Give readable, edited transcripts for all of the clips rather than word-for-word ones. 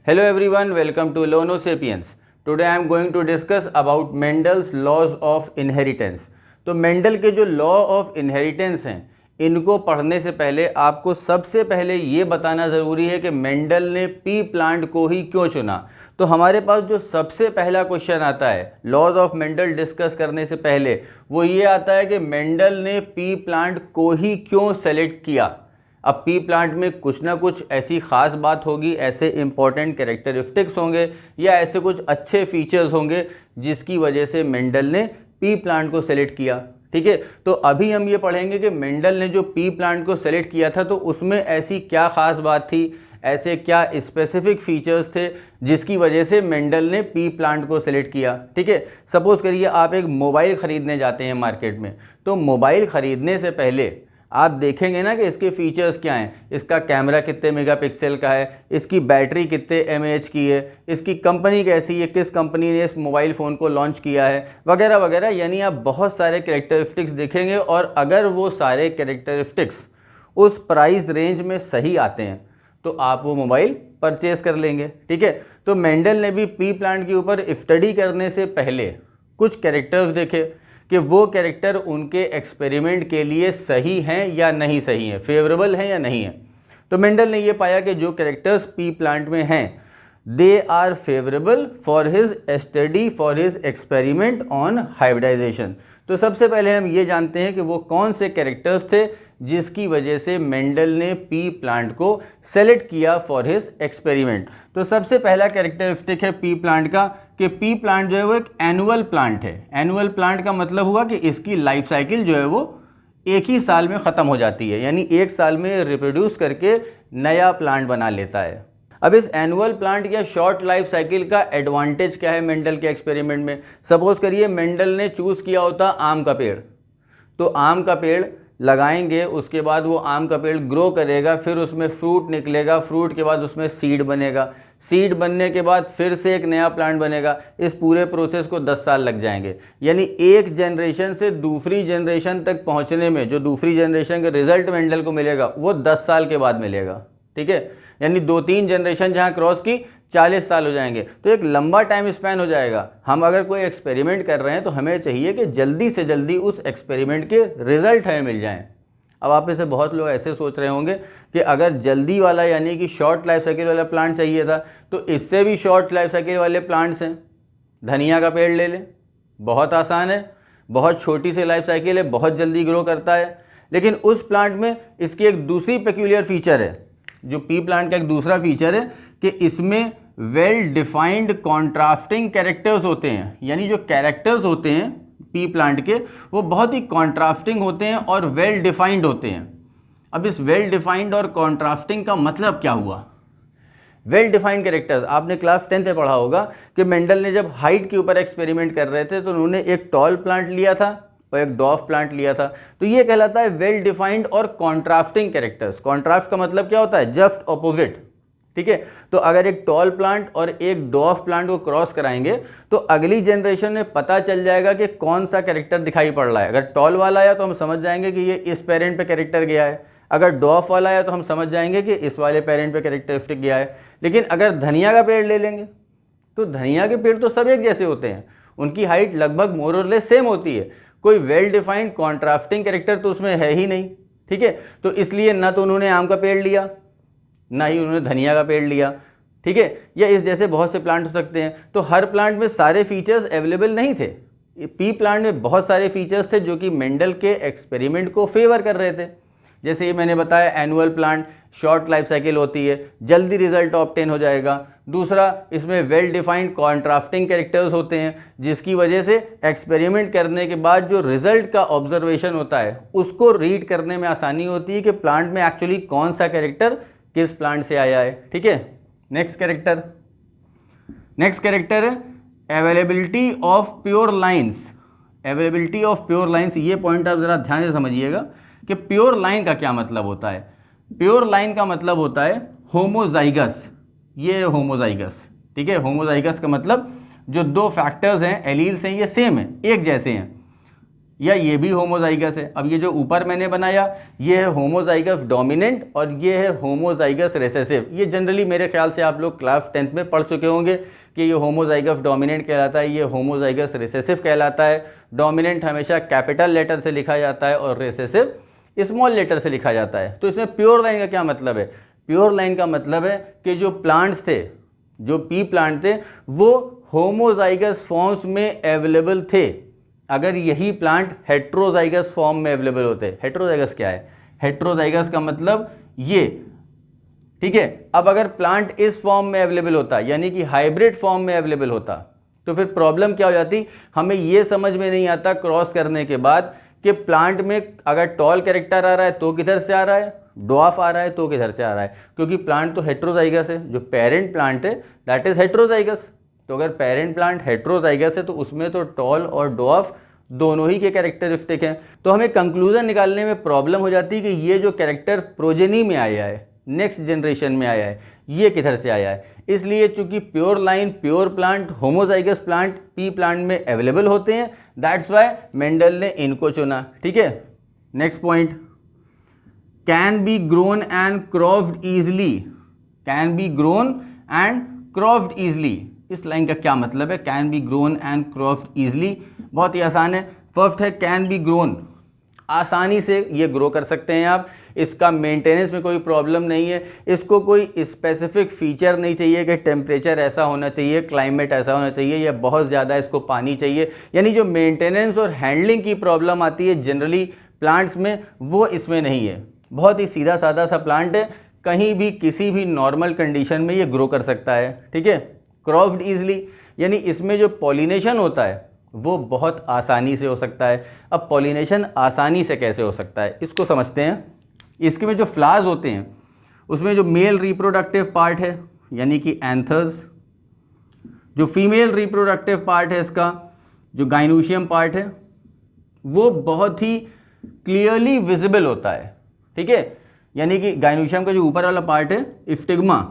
Hello everyone, welcome to Lono Sapiens. Today I am going to discuss about Mendel's laws of inheritance. तो Mendel के जो law of inheritance हैं इनको पढ़ने से पहले आपको सबसे पहले ये बताना ज़रूरी है कि मेंडल ने पी प्लांट को ही क्यों चुना। तो हमारे पास जो सबसे पहला क्वेश्चन आता है लॉज ऑफ मेंडल डिस्कस करने से पहले वो ये आता है कि मेंडल ने पी प्लांट को ही क्यों सेलेक्ट किया। अब पी प्लांट में कुछ ना कुछ ऐसी ख़ास बात होगी, ऐसे इंपॉर्टेंट कैरेक्टरिस्टिक्स होंगे या ऐसे कुछ अच्छे फीचर्स होंगे जिसकी वजह से मेंडल ने पी प्लांट को सेलेक्ट किया। ठीक है, तो अभी हम ये पढ़ेंगे कि मेंडल ने जो पी प्लांट को सेलेक्ट किया था तो उसमें ऐसी क्या ख़ास बात थी, ऐसे क्या स्पेसिफिक फीचर्स थे जिसकी वजह से मेंडल ने पी प्लांट को सेलेक्ट किया। ठीक है, सपोज़ करिए आप एक मोबाइल ख़रीदने जाते हैं मार्केट में, तो मोबाइल ख़रीदने से पहले आप देखेंगे ना कि इसके फीचर्स क्या हैं, इसका कैमरा कितने मेगापिक्सल का है, इसकी बैटरी कितने एमएएच की है, इसकी कंपनी कैसी है, किस कंपनी ने इस मोबाइल फ़ोन को लॉन्च किया है, वगैरह वगैरह। यानी आप बहुत सारे कैरेक्टरिस्टिक्स देखेंगे और अगर वो सारे कैरेक्टरिस्टिक्स उस प्राइस रेंज में सही आते हैं तो आप वो मोबाइल परचेज कर लेंगे। ठीक है, तो मेंडल ने भी पी प्लांट के ऊपर स्टडी करने से पहले कुछ कैरेक्टर्स देखे कि वो कैरेक्टर उनके एक्सपेरिमेंट के लिए सही हैं या नहीं सही हैं, फेवरेबल हैं या नहीं हैं। तो मेंडल ने ये पाया कि जो कैरेक्टर्स पी प्लांट में हैं they are favourable for his study for his experiment on hybridisation. तो सबसे पहले हम ये जानते हैं कि वो कौन से कैरेक्टर्स थे जिसकी वजह से मेंडल ने पी प्लांट को सेलेक्ट किया फॉर हिज एक्सपेरिमेंट। तो सबसे पहला कैरेक्टरिस्टिक है पी प्लांट का कि पी प्लांट जो है वो एक एनुअल प्लांट है। एनुअल प्लांट का मतलब हुआ कि इसकी लाइफ साइकिल जो है वो एक ही साल में ख़त्म हो जाती है, यानी एक साल में रिप्रोड्यूस करके नया प्लांट बना लेता है। अब इस एनुअल प्लांट या शॉर्ट लाइफ साइकिल का एडवांटेज क्या है मेंडल के एक्सपेरिमेंट में। सपोज करिए मेंडल ने चूज़ किया होता आम का पेड़, तो आम का पेड़ लगाएंगे, उसके बाद वो आम का पेड़ ग्रो करेगा, फिर उसमें फ्रूट निकलेगा, फ्रूट के बाद उसमें सीड बनेगा, सीड बनने के बाद फिर से एक नया प्लांट बनेगा। इस पूरे प्रोसेस को 10 साल लग जाएंगे। यानी एक जनरेशन से दूसरी जनरेशन तक पहुंचने में जो दूसरी जनरेशन का रिजल्ट मेंडल को मिलेगा वो 10 साल के बाद मिलेगा। ठीक है, यानी 2-3 जनरेशन जहां क्रॉस की 40 साल हो जाएंगे, तो एक लंबा टाइम स्पैन हो जाएगा। हम अगर कोई एक्सपेरिमेंट कर रहे हैं तो हमें चाहिए कि जल्दी से जल्दी उस एक्सपेरिमेंट के रिजल्ट हमें मिल जाएं। अब आप में से बहुत लोग ऐसे सोच रहे होंगे कि अगर जल्दी वाला यानी कि शॉर्ट लाइफ साइकिल वाला प्लांट चाहिए था तो इससे भी शॉर्ट लाइफ साइकिल वाले प्लांट्स हैं। धनिया का पेड़ ले लें, बहुत आसान है, बहुत छोटी सी लाइफ साइकिल है, बहुत जल्दी ग्रो करता है। लेकिन उस प्लांट में इसकी एक दूसरी पेक्यूलियर फीचर है, जो पी प्लांट का एक दूसरा फीचर है कि इसमें वेल डिफाइंड कॉन्ट्रास्टिंग कैरेक्टर्स होते हैं। यानी जो कैरेक्टर्स होते हैं पी प्लांट के वो बहुत ही कॉन्ट्रास्टिंग होते हैं और वेल डिफाइंड होते हैं। अब इस वेल डिफाइंड और कॉन्ट्रास्टिंग का मतलब क्या हुआ। वेल डिफाइंड कैरेक्टर्स आपने क्लास 10th में पढ़ा होगा कि मेंडल ने जब हाइट के ऊपर एक्सपेरिमेंट कर रहे थे तो उन्होंने एक टॉल प्लांट लिया था और एक डॉफ प्लांट लिया था। तो ये कहलाता है वेल डिफाइंड और कॉन्ट्रास्टिंग कैरेक्टर्स। कॉन्ट्रास्ट का मतलब क्या होता है, जस्ट ऑपोजिट। ठीक है, तो अगर एक टॉल प्लांट और एक डॉफ प्लांट को क्रॉस कराएंगे तो अगली जनरेशन में पता चल जाएगा कि कौन सा कैरेक्टर दिखाई पड़ रहा है। अगर टॉल वाला आया तो हम समझ जाएंगे कि ये इस पेरेंट पे कैरेक्टर गया है, अगर डॉफ वाला आया तो हम समझ जाएंगे कि इस वाले पेरेंट पे कैरेक्टरिस्टिक गया है। लेकिन अगर धनिया का पेड़ ले लेंगे तो धनिया के पेड़ तो सब एक जैसे होते हैं, उनकी हाइट लगभग मोर और लेस सेम होती है, कोई वेल डिफाइंड कॉन्ट्रास्टिंग कैरेक्टर तो उसमें है ही नहीं। ठीक है, तो इसलिए ना तो उन्होंने आम का पेड़ लिया ना ही उन्होंने धनिया का पेड़ लिया। ठीक है, या इस जैसे बहुत से प्लांट हो सकते हैं। तो हर प्लांट में सारे फीचर्स अवेलेबल नहीं थे। पी प्लांट में बहुत सारे फीचर्स थे जो कि मेंडल के एक्सपेरिमेंट को फेवर कर रहे थे। जैसे ये मैंने बताया annual plant, short life cycle होती है, जल्दी रिजल्ट ऑब्टेन हो जाएगा। दूसरा, इसमें वेल डिफाइंड कॉन्ट्रास्टिंग कैरेक्टर्स होते हैं जिसकी वजह से एक्सपेरिमेंट करने के बाद जो रिजल्ट का ऑब्जर्वेशन होता है उसको रीड करने में आसानी होती है कि प्लांट में एक्चुअली कौन सा कैरेक्टर किस प्लांट से आया है। ठीक है, नेक्स्ट कैरेक्टर है availability of pure lines. Availability of pure lines, ये पॉइंट आप ज़रा ध्यान से समझिएगा कि प्योर लाइन का क्या मतलब होता है। प्योर लाइन का मतलब होता है होमोजाइगस। ये होमोजाइगस, ठीक है, होमोजाइगस का मतलब जो दो फैक्टर्स हैं, एलील्स हैं, ये सेम है, एक जैसे हैं। या ये भी होमोजाइगस है। अब ये जो ऊपर मैंने बनाया ये है होमोजाइगस डोमिनेंट और ये है होमोजाइगस रिसेसिव। ये जनरली मेरे ख्याल से आप लोग क्लास 10th में पढ़ चुके होंगे कि ये होमोजाइगस डोमिनेंट कहलाता है, ये होमोजाइगस रिसेसिव कहलाता है। डोमिनेंट हमेशा कैपिटल लेटर से लिखा जाता है और रिसेसिव स्मॉल लेटर से लिखा जाता है। तो इसमें प्योर लाइन का क्या मतलब है? प्योर लाइन का मतलब है कि जो प्लांट्स थे, जो पी प्लांट थे, वो होमोजाइगस फॉर्म्स में अवेलेबल थे। अगर यही प्लांट हेट्रोजाइगस फॉर्म में अवेलेबल होते। हेट्रोजाइगस क्या है? हेट्रोजाइगस का मतलब ये, ठीक है। अब अगर प्लांट इस फॉर्म में अवेलेबल होता, यानी कि हाइब्रिड फॉर्म में अवेलेबल होता, तो फिर प्रॉब्लम क्या हो जाती? हमें ये समझ में नहीं आता क्रॉस करने के बाद कि प्लांट में अगर टॉल कैरेक्टर आ रहा है तो किधर से आ रहा है, ड्वार्फ आ रहा है तो किधर से आ रहा है, क्योंकि प्लांट तो हेट्रोजाइगस है। जो पेरेंट प्लांट है दैट इज हेट्रोजाइगस। तो अगर पेरेंट प्लांट हेट्रोजाइगस है तो उसमें तो टॉल और ड्वार्फ दोनों ही के कैरेक्टरिस्टिक हैं। तो हमें कंक्लूजन निकालने में प्रॉब्लम हो जाती है कि ये जो कैरेक्टर प्रोजेनी में आया है, नेक्स्ट जनरेशन में आया है, ये किधर से आया है। इसलिए चूंकि pure line, pure plant, homozygous plant P plant में अवेलेबल होते हैं, दैट्स वाई मेंडल ने इनको चुना। ठीक है, next point, can be grown and crafted easily. Can be grown and crafted easily, इस लाइन का क्या मतलब है? Can be grown and crafted easily बहुत ही आसान है। फर्स्ट है कैन बी ग्रोन, आसानी से ये ग्रो कर सकते हैं आप, इसका मेंटेनेंस में कोई प्रॉब्लम नहीं है। इसको कोई स्पेसिफिक फीचर नहीं चाहिए कि टेम्परेचर ऐसा होना चाहिए, क्लाइमेट ऐसा होना चाहिए या बहुत ज़्यादा इसको पानी चाहिए। यानी जो मेंटेनेंस और हैंडलिंग की प्रॉब्लम आती है जनरली प्लांट्स में, वो इसमें नहीं है। बहुत ही सीधा साधा सा प्लांट है, कहीं भी किसी भी नॉर्मल कंडीशन में ये ग्रो कर सकता है। ठीक है, क्रॉफ्ड ईजिली यानी इसमें जो पॉलिनेशन होता है वो बहुत आसानी से हो सकता है। अब पॉलिनेशन आसानी से कैसे हो सकता है इसको समझते हैं। इसके में जो फ्लावर्स होते हैं उसमें जो मेल रिप्रोडक्टिव पार्ट है यानी कि एंथर्स, जो फीमेल रिप्रोडक्टिव पार्ट है इसका जो गाइनोशियम पार्ट है, वो बहुत ही क्लियरली विजिबल होता है। ठीक है, यानी कि गाइनोशियम का जो ऊपर वाला पार्ट है स्टिग्मा,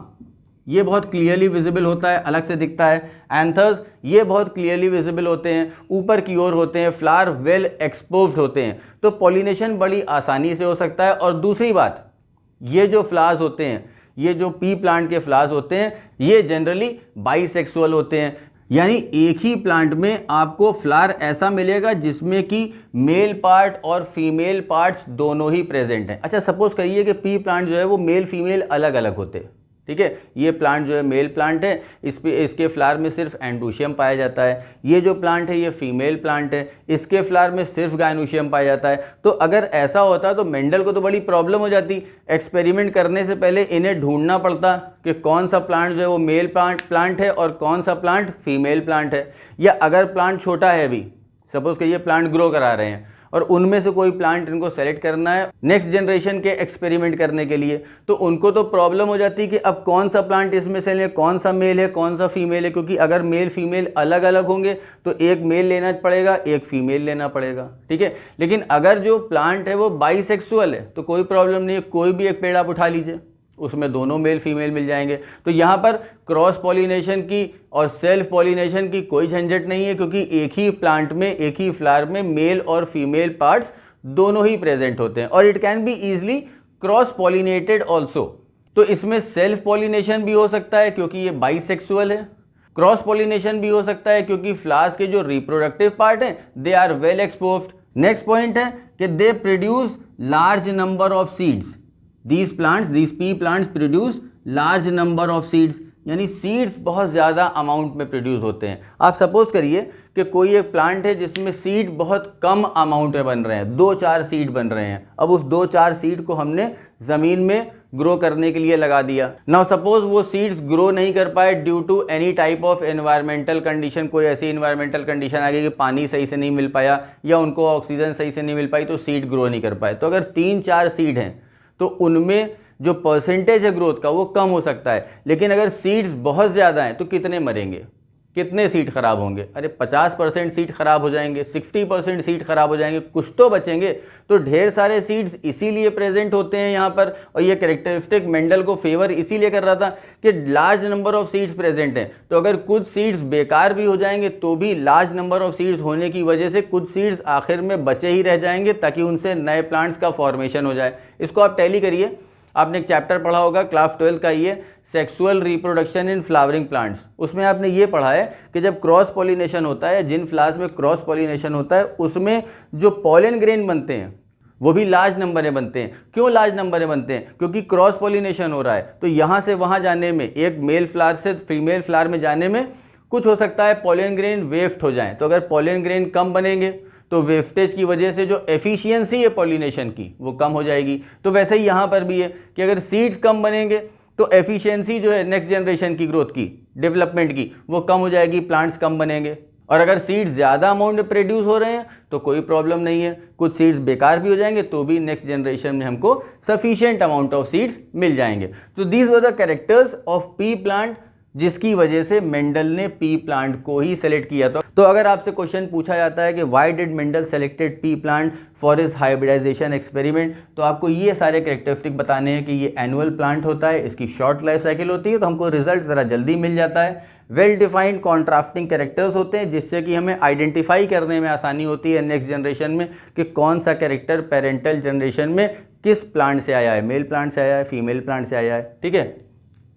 ये बहुत क्लियरली विजिबल होता है, अलग से दिखता है। एंथर्स ये बहुत क्लियरली विजिबल होते हैं, ऊपर की ओर होते हैं, फ्लावर वेल एक्सपोज्ड होते हैं, तो पॉलिनेशन बड़ी आसानी से हो सकता है। और दूसरी बात, ये जो फ्लावर्स होते हैं, ये जो पी प्लांट के फ्लावर्स होते हैं, ये जनरली बाइसेक्सुअल होते हैं। यानी एक ही प्लांट में आपको फ्लावर ऐसा मिलेगा जिसमें कि मेल पार्ट और फीमेल पार्ट्स दोनों ही प्रेजेंट हैं। अच्छा, सपोज करिए कि पी प्लांट जो है वो मेल फीमेल अलग अलग होते हैं। ठीक है, ये प्लांट जो है मेल प्लांट है, इसके फ्लावर में सिर्फ एंडोशियम पाया जाता है। ये जो प्लांट है ये फीमेल प्लांट है, इसके फ्लावर में सिर्फ गाइनोशियम पाया जाता है। तो अगर ऐसा होता तो मेंडल को तो बड़ी प्रॉब्लम हो जाती। एक्सपेरिमेंट करने से पहले इन्हें ढूंढना पड़ता कि कौन सा प्लांट जो है वो मेल प्लांट है और कौन सा प्लांट फीमेल प्लांट है। या अगर प्लांट छोटा है, अभी सपोज कि ये प्लांट ग्रो करा रहे हैं और उनमें से कोई प्लांट इनको सेलेक्ट करना है नेक्स्ट जनरेशन के एक्सपेरिमेंट करने के लिए, तो उनको तो प्रॉब्लम हो जाती है कि अब कौन सा प्लांट इसमें से लें, कौन सा मेल है कौन सा फीमेल है। क्योंकि अगर मेल फीमेल अलग अलग होंगे तो एक मेल लेना पड़ेगा, एक फीमेल लेना पड़ेगा। ठीक है, लेकिन अगर जो प्लांट है वो बाइसेक्सुअल है तो कोई प्रॉब्लम नहीं है, कोई भी एक पेड़ आप उठा लीजिए, उसमें दोनों मेल फीमेल मिल जाएंगे। तो यहाँ पर क्रॉस पॉलिनेशन की और सेल्फ पॉलिनेशन की कोई झंझट नहीं है, क्योंकि एक ही प्लांट में, एक ही फ्लावर में मेल और फीमेल पार्ट्स दोनों ही प्रेजेंट होते हैं। और it can be easily cross pollinated also. तो इसमें सेल्फ पॉलिनेशन भी हो सकता है क्योंकि ये बाइसेक्सुअल है, क्रॉस पॉलिनेशन भी हो सकता है क्योंकि फ्लावर्स के जो रिप्रोडक्टिव पार्ट हैं they are well exposed. Next point है कि they produce large number of seeds. These pea plants produce large number of seeds, यानी सीड्स बहुत ज़्यादा अमाउंट में प्रोड्यूस होते हैं। आप सपोज करिए कि कोई एक प्लांट है जिसमें सीड बहुत कम अमाउंट में बन रहे हैं, 2-4 सीड बन रहे हैं। अब उस 2-4 सीड को हमने ज़मीन में ग्रो करने के लिए लगा दिया। नाउ सपोज वो सीड्स ग्रो नहीं कर पाए due to any type of environmental condition, कोई ऐसी एनवायरमेंटल कंडीशन आ गई कि पानी सही से नहीं मिल पाया या उनको ऑक्सीजन सही से नहीं मिल पाई, तो सीड ग्रो नहीं कर पाए। तो अगर 3-4 सीड हैं तो उनमें जो परसेंटेज है ग्रोथ का वो कम हो सकता है। लेकिन अगर सीड्स बहुत ज़्यादा हैं तो कितने मरेंगे? कितने सीट खराब होंगे? अरे 50% सीट खराब हो जाएंगे, 60% सीट खराब हो जाएंगे, कुछ तो बचेंगे। तो ढेर सारे सीट्स इसीलिए प्रेजेंट होते हैं यहाँ पर, और ये कैरेक्टरिस्टिक मेंडल को फेवर इसीलिए कर रहा था कि large number of seats present हैं। तो अगर कुछ सीट्स बेकार भी हो जाएंगे तो भी लार्ज नंबर ऑफ सीट्स होने की वजह से कुछ सीट्स आखिर में बचे ही रह जाएंगे, ताकि उनसे नए प्लांट्स का फॉर्मेशन हो जाए। इसको आप टैली करिए। आपने एक चैप्टर पढ़ा होगा क्लास 12 का, ये sexual reproduction in flowering plants. उसमें आपने ये पढ़ा है कि जब क्रॉस पॉलिनेशन होता है, जिन फ्लावर्स में क्रॉस पॉलिनेशन होता है, उसमें जो पॉलन ग्रेन बनते हैं वो भी लार्ज नंबर में बनते हैं। क्यों लार्ज नंबर में बनते हैं? क्योंकि क्रॉस पॉलिनेशन हो रहा है। तो यहाँ से वहाँ जाने में, एक मेल फ्लावर से फीमेल फ्लावर में जाने में कुछ हो सकता है पॉलन ग्रेन वेफ्ट हो जाए। तो अगर पॉलन ग्रेन कम बनेंगे तो वेस्टेज की वजह से जो एफिशिएंसी है पॉलिनेशन की वो कम हो जाएगी। तो वैसे ही यहाँ पर भी है कि अगर सीड्स कम बनेंगे तो एफिशिएंसी जो है नेक्स्ट जनरेशन की ग्रोथ की, डेवलपमेंट की, वो कम हो जाएगी, प्लांट्स कम बनेंगे। और अगर सीड्स ज़्यादा अमाउंट में प्रोड्यूस हो रहे हैं तो कोई प्रॉब्लम नहीं है, कुछ सीड्स बेकार भी हो जाएंगे तो भी नेक्स्ट जनरेशन में हमको सफिशिएंट अमाउंट ऑफ सीड्स मिल जाएंगे। तो these were the characters of P plant, जिसकी वजह से मेंडल ने पी प्लांट को ही सेलेक्ट किया था। तो अगर आपसे क्वेश्चन पूछा जाता है कि why did Mendel selected pea plant for his hybridisation experiment, तो आपको ये सारे कैरेक्टरिस्टिक बताने हैं कि ये एनुअल प्लांट होता है, इसकी शॉर्ट लाइफ साइकिल होती है, तो हमको रिजल्ट ज़रा जल्दी मिल जाता है। वेल डिफाइंड कॉन्ट्रास्टिंग कैरेक्टर्स होते हैं, जिससे कि हमें आइडेंटिफाई करने में आसानी होती है नेक्स्ट जनरेशन में कि कौन सा कैरेक्टर पेरेंटल जनरेशन में किस प्लांट से आया है, मेल प्लांट से आया है, फीमेल प्लांट से आया है। ठीक है,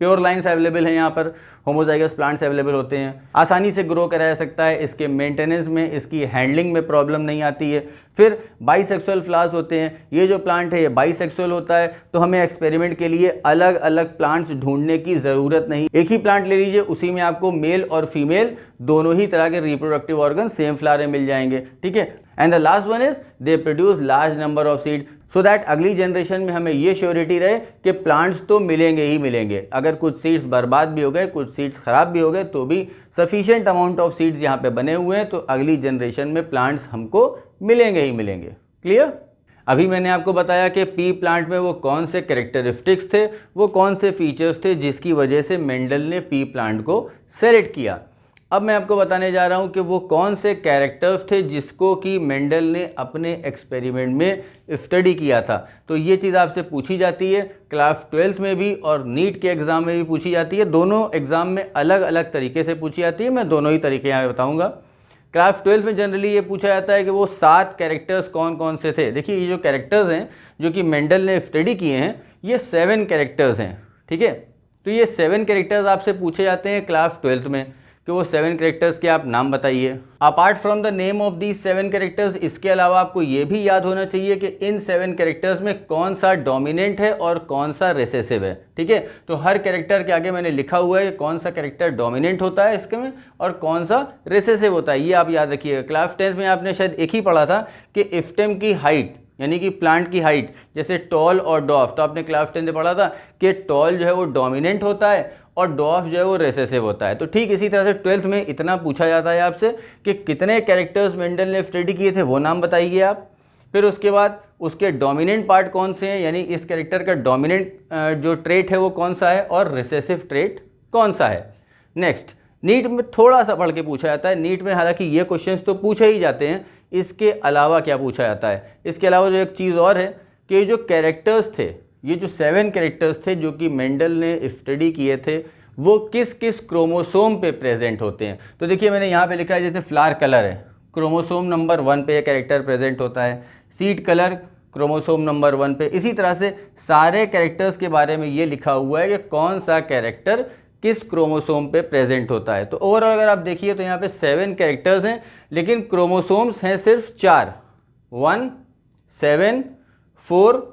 प्योर लाइन्स अवेलेबल हैं यहाँ पर, होमोजाइगस प्लांट्स अवेलेबल होते हैं, आसानी से ग्रो कराया जा सकता है, इसके मेंटेनेंस में, इसकी हैंडलिंग में प्रॉब्लम नहीं आती है। फिर बाइसेक्सुअल फ्लावर्स होते हैं, ये जो प्लांट है ये बाइसेक्सुअल होता है, तो हमें एक्सपेरिमेंट के लिए अलग अलग प्लांट्स ढूंढने की ज़रूरत नहीं। एक ही प्लांट ले लीजिए, उसी में आपको मेल और फीमेल दोनों ही तरह के रिप्रोडक्टिव ऑर्गन सेम फ्लावर में मिल जाएंगे। ठीक है, and the last one is they produce large number of seed, so that अगली जनरेशन में हमें ये श्योरिटी रहे कि प्लांट्स तो मिलेंगे ही मिलेंगे। अगर कुछ सीड्स बर्बाद भी हो गए, कुछ सीड्स खराब भी हो गए, तो भी सफिशिएंट अमाउंट ऑफ सीड्स यहाँ पे बने हुए हैं, तो अगली जनरेशन में प्लांट्स हमको मिलेंगे ही मिलेंगे। क्लियर? अभी मैंने आपको बताया कि पी प्लांट में वो कौन से कैरेक्टरिस्टिक्स थे, वो कौन से फीचर्स थे जिसकी वजह से मेंडल ने पी प्लांट को सेलेक्ट किया। अब मैं आपको बताने जा रहा हूँ कि वो कौन से कैरेक्टर्स थे जिसको कि मेंडल ने अपने एक्सपेरिमेंट में स्टडी किया था। तो ये चीज़ आपसे पूछी जाती है क्लास 12 में भी और नीट के एग्ज़ाम में भी पूछी जाती है। दोनों एग्ज़ाम में अलग अलग तरीके से पूछी जाती है, मैं दोनों ही तरीके यहाँ बताऊँगा। क्लास 12 में जनरली ये पूछा जाता है कि वो 7 कैरेक्टर्स कौन कौन से थे। देखिए, ये जो कैरेक्टर्स हैं जो कि मेंडल ने स्टडी किए हैं, ये 7 कैरेक्टर्स हैं। ठीक है, तो ये 7 कैरेक्टर्स आपसे पूछे जाते हैं क्लास 12 में कि वो 7 कैरेक्टर्स के आप नाम बताइए। Apart from the name of these 7 characters, इसके अलावा आपको ये भी याद होना चाहिए कि इन 7 कैरेक्टर्स में कौन सा डोमिनेंट है और कौन सा रिसेसिव है। ठीक है, तो हर कैरेक्टर के आगे मैंने लिखा हुआ है कि कौन सा कैरेक्टर डोमिनेंट होता है इसके में और कौन सा रिसेसिव होता है, ये आप याद रखिएगा। क्लास 10 में आपने शायद एक ही पढ़ा था कि स्टेम की हाइट, यानी कि प्लांट की हाइट, जैसे टॉल और डॉफ, तो आपने क्लास 10 में पढ़ा था कि टॉल जो है वो डोमिनेंट होता है और डॉफ जो है वो रिसेसिव होता है। तो ठीक इसी तरह से 12th में इतना पूछा जाता है आपसे कि कितने कैरेक्टर्स मेंडल ने स्टडी किए थे, वो नाम बताइए आप। फिर उसके बाद उसके डोमिनेंट पार्ट कौन से हैं, यानी इस कैरेक्टर का डोमिनेंट जो ट्रेट है वो कौन सा है और रिसेसिव ट्रेट कौन सा है। नेक्स्ट, नीट में थोड़ा सा पढ़ के पूछा जाता है। नीट में हालांकि ये क्वेश्चंस तो पूछे ही जाते हैं, इसके अलावा क्या पूछा जाता है, इसके अलावा जो एक चीज़ और है कि जो कैरेक्टर्स थे, ये जो 7 कैरेक्टर्स थे जो कि मेंडल ने स्टडी किए थे, वो किस किस क्रोमोसोम पे प्रेजेंट होते हैं। तो देखिए, मैंने यहाँ पे लिखा है जैसे फ्लावर कलर है, क्रोमोसोम नंबर 1 पे ये कैरेक्टर प्रेजेंट होता है। सीड कलर क्रोमोसोम नंबर 1 पे। इसी तरह से सारे कैरेक्टर्स के बारे में ये लिखा हुआ है कि कौन सा कैरेक्टर किस क्रोमोसोम पे प्रेजेंट होता है। तो ओवरऑल अगर आप देखिए तो यहाँ पे 7 कैरेक्टर्स हैं, लेकिन क्रोमोसोम्स हैं सिर्फ 4, 1, 7, 4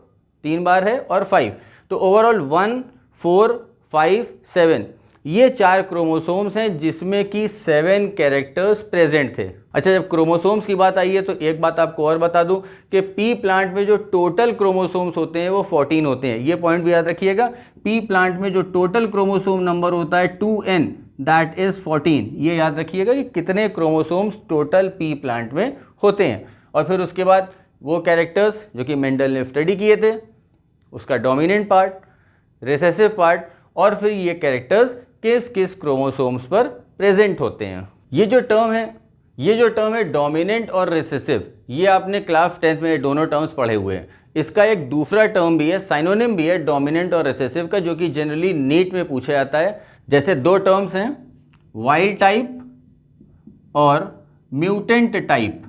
3 बार है और 5। तो ओवरऑल 1, 4, 5, 7 ये 4 क्रोमोसोम्स हैं जिसमें कि 7 कैरेक्टर्स प्रेजेंट थे। अच्छा, जब क्रोमोसोम्स की बात आई है तो एक बात आपको और बता दूं कि पी प्लांट में जो टोटल क्रोमोसोम्स होते हैं वो 14 होते हैं। ये पॉइंट भी याद रखिएगा। पी प्लांट में जो टोटल क्रोमोसोम नंबर होता है 2n, दैट इज 14। ये याद रखिएगा कि कितने क्रोमोसोम्स टोटल पी प्लांट में होते हैं। और फिर उसके बाद वो कैरेक्टर्स जो कि मेंडल ने स्टडी किए थे, उसका डोमिनेंट पार्ट, रिसेसिव पार्ट, और फिर ये कैरेक्टर्स किस किस क्रोमोसोम्स पर प्रेजेंट होते हैं। ये जो टर्म है डोमिनेंट और रिसेसिव, ये आपने क्लास 10th में ये दोनों टर्म्स पढ़े हुए हैं। इसका एक दूसरा टर्म भी है, साइनोनिम भी है डोमिनेंट और रिसेसिव का, जो कि जनरली नीट में पूछा जाता है। जैसे दो टर्म्स हैं, वाइल्ड टाइप और म्यूटेंट टाइप।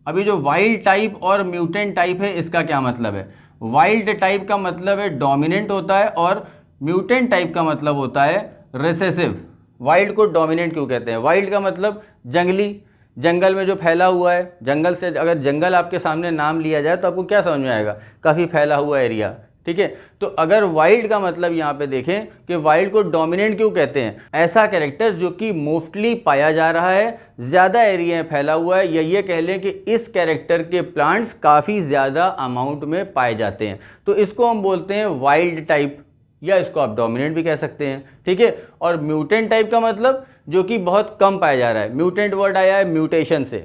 अभी जो वाइल्ड टाइप और म्यूटेंट टाइप है, इसका क्या मतलब है? वाइल्ड टाइप का मतलब है डोमिनेंट होता है और म्यूटेंट टाइप का मतलब होता है रिसेसिव। वाइल्ड को डोमिनेंट क्यों कहते हैं? वाइल्ड का मतलब जंगली, जंगल में जो फैला हुआ है। जंगल से अगर जंगल आपके सामने नाम लिया जाए तो आपको क्या समझ में आएगा? काफ़ी फैला हुआ एरिया, ठीक है। तो अगर वाइल्ड का मतलब यहाँ पे देखें कि वाइल्ड को डोमिनेंट क्यों कहते हैं? ऐसा कैरेक्टर जो कि मोस्टली पाया जा रहा है, ज़्यादा एरिया में फैला हुआ है, या ये कह लें कि इस कैरेक्टर के प्लांट्स काफ़ी ज़्यादा अमाउंट में पाए जाते हैं, तो इसको हम बोलते हैं वाइल्ड टाइप, या इसको आप डोमिनेंट भी कह सकते हैं, ठीक है। और म्यूटेंट टाइप का मतलब जो कि बहुत कम पाया जा रहा है। म्यूटेंट वर्ड आया है म्यूटेशन से,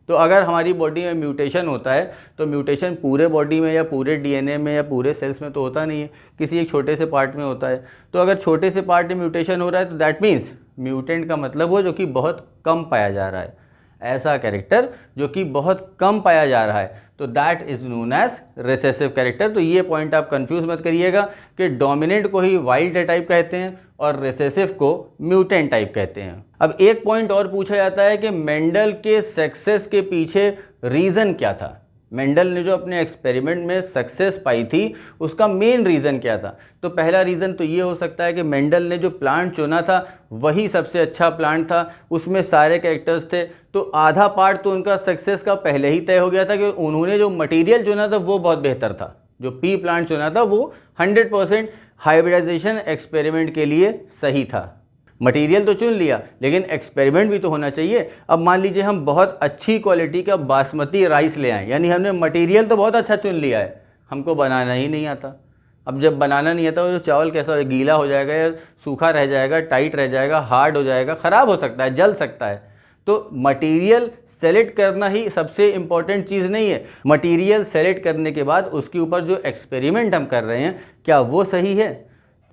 तो अगर हमारी बॉडी में म्यूटेशन होता है तो म्यूटेशन पूरे बॉडी में या पूरे डीएनए में या पूरे सेल्स में तो होता नहीं है, किसी एक छोटे से पार्ट में होता है। तो अगर छोटे से पार्ट में म्यूटेशन हो रहा है तो दैट मीन्स म्यूटेंट का मतलब वो जो कि बहुत कम पाया जा रहा है, ऐसा कैरेक्टर जो कि बहुत कम पाया जा रहा है, तो that is known as recessive character. तो ये पॉइंट आप कंफ्यूज मत करिएगा कि डोमिनेंट को ही वाइल्ड टाइप कहते हैं और रिसेसिव को म्यूटेंट टाइप कहते हैं। अब एक पॉइंट और पूछा जाता है कि मेंडल के सक्सेस के पीछे रीज़न क्या था? मेंडल ने जो अपने एक्सपेरिमेंट में सक्सेस पाई थी, उसका मेन रीज़न क्या था? तो पहला रीज़न तो ये हो सकता है कि मेंडल ने जो प्लांट चुना था वही सबसे अच्छा प्लांट था, उसमें सारे कैरेक्टर्स थे, तो आधा पार्ट तो उनका सक्सेस का पहले ही तय हो गया था कि उन्होंने जो मटेरियल चुना था वो बहुत बेहतर था। जो पी प्लांट चुना था वो 100% हाइब्रिडाइजेशन एक्सपेरिमेंट के लिए सही था। मटेरियल तो चुन लिया, लेकिन एक्सपेरिमेंट भी तो होना चाहिए। अब मान लीजिए हम बहुत अच्छी क्वालिटी का बासमती राइस ले आए, यानी हमने मटेरियल तो बहुत अच्छा चुन लिया है, हमको बनाना ही नहीं आता। अब जब बनाना नहीं आता तो चावल कैसा हो, गीला हो जाएगा या सूखा रह जाएगा, टाइट रह जाएगा, हार्ड हो जाएगा, ख़राब हो सकता है, जल सकता है। तो मटेरियल सेलेक्ट करना ही सबसे इम्पॉर्टेंट चीज़ नहीं है। मटेरियल सेलेक्ट करने के बाद उसके ऊपर जो एक्सपेरिमेंट हम कर रहे हैं क्या वो सही है?